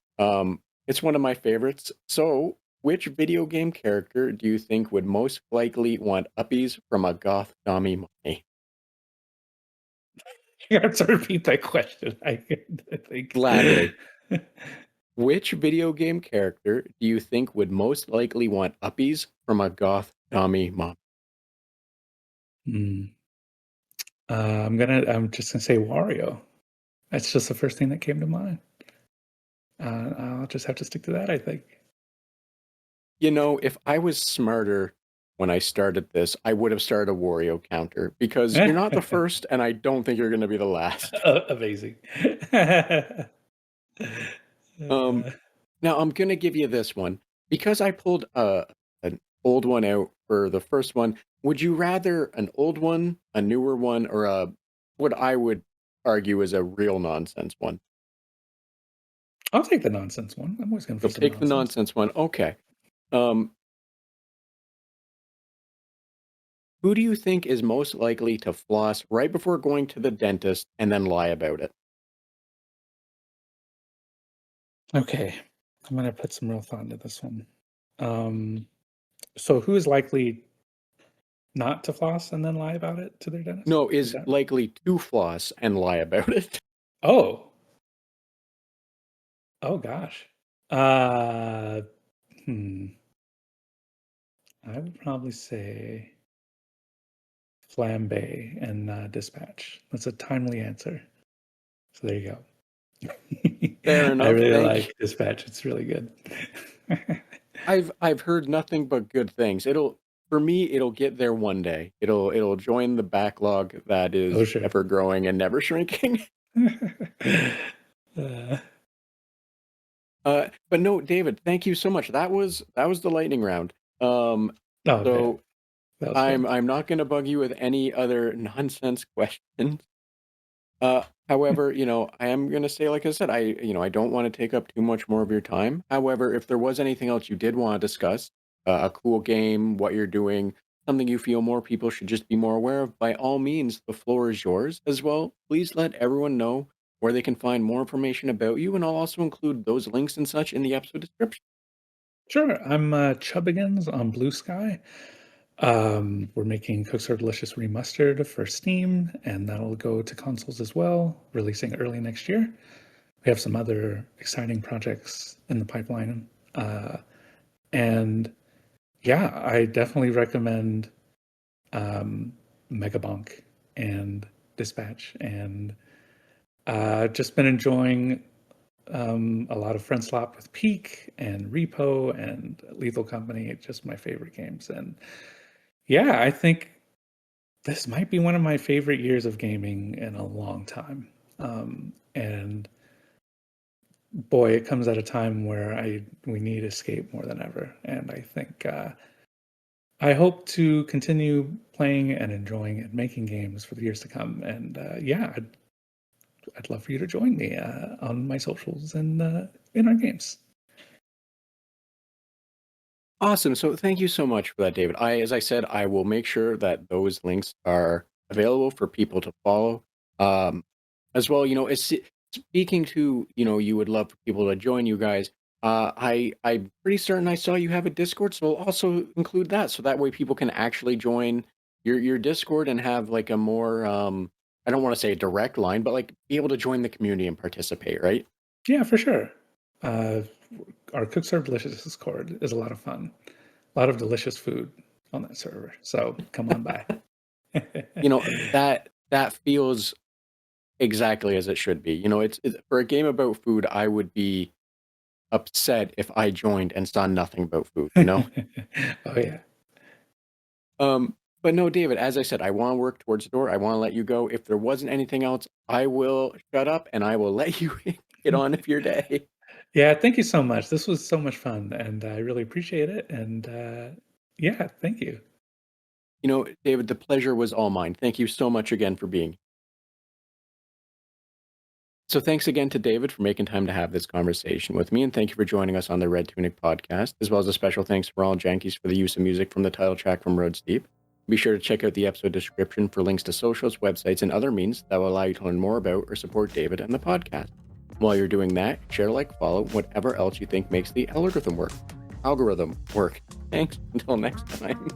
it's one of my favorites. So, which video game character do you think would most likely want uppies from a goth dummy mommy? You have to repeat that question. I think. Gladly. Which video game character do you think would most likely want uppies from a goth dummy mom? Hmm. I'm just gonna say Wario. That's just the first thing that came to mind. I'll just have to stick to that, I think. If I was smarter when I started this, I would have started a Wario counter because you're not the first, and I don't think you're going to be the last. Amazing. Um, Uh, Now I'm going to give you this one because I pulled an old one out for the first one. Would you rather an old one, a newer one, or a what I would argue is a real nonsense one? I'll take the nonsense one. I'm always going for You'll some take the nonsense. nonsense one. Okay. Um, who do you think is most likely to floss right before going to the dentist and then lie about it? Okay, I'm gonna put some real thought into this one. Um, so who is likely not to floss and then lie about it to their dentist? No, Is is that likely to floss and lie about it. Oh, oh gosh. Uh, hmm. I would probably say flambe and dispatch. That's a timely answer. So there you go. Fair I enough. really Thank you. like dispatch. It's really good. I've heard nothing but good things. For me, it'll get there one day. It'll join the backlog that Oh, is sure. ever growing and never shrinking. Uh, But no, David, thank you so much. That was the lightning round. Um, oh, okay. so That was I'm fun. I'm not going to bug you with any other nonsense questions. However, I am going to say, like I said, I don't want to take up too much more of your time. However, if there was anything else you did want to discuss, a cool game, what you're doing, something you feel more people should just be more aware of, by all means, the floor is yours as well. Please let everyone know where they can find more information about you, and I'll also include those links and such in the episode description. Sure. I'm Chubbigans on Blue Sky. We're making Cooks Are Delicious Remastered for Steam, and that'll go to consoles as well, releasing early next year. We have some other exciting projects in the pipeline. And yeah, I definitely recommend Megabonk and Dispatch, and just been enjoying a lot of Friend Slop with Peak and Repo and Lethal Company. Just my favorite games. And yeah, I think this might be one of my favorite years of gaming in a long time. And boy, it comes at a time where we need escape more than ever. And I think I hope to continue playing and enjoying and making games for the years to come. And yeah, I'd love for you to join me on my socials and in our games. Awesome. So thank you so much for that, David. As I said, I will make sure that those links are available for people to follow. As well, speaking to, you would love for people to join you guys. I'm pretty certain I saw you have a Discord, so I'll also include that. So that way people can actually join your Discord and have like a more, I don't want to say a direct line, but like be able to join the community and participate, right? Yeah, for sure. Our Cooks Are Delicious Discord is a lot of fun. A lot of delicious food on that server. So come on by. That feels exactly as it should be. It's for a game about food, I would be upset if I joined and saw nothing about food, Oh yeah. But no, David, as I said, I want to work towards the door. I want to let you go. If there wasn't anything else, I will shut up and I will let you get on with your day. Yeah, thank you so much. This was so much fun, and I really appreciate it. And yeah, thank you. David, the pleasure was all mine. Thank you so much again for being. So thanks again to David for making time to have this conversation with me, and thank you for joining us on the Red Tunic podcast, as well as a special thanks to Ronald Jankeys for the use of music from the title track from Roads Deep. Be sure to check out the episode description for links to socials, websites, and other means that will allow you to learn more about or support David and the podcast. While you're doing that, share, like, follow, whatever else you think makes the algorithm work. Thanks. Until next time.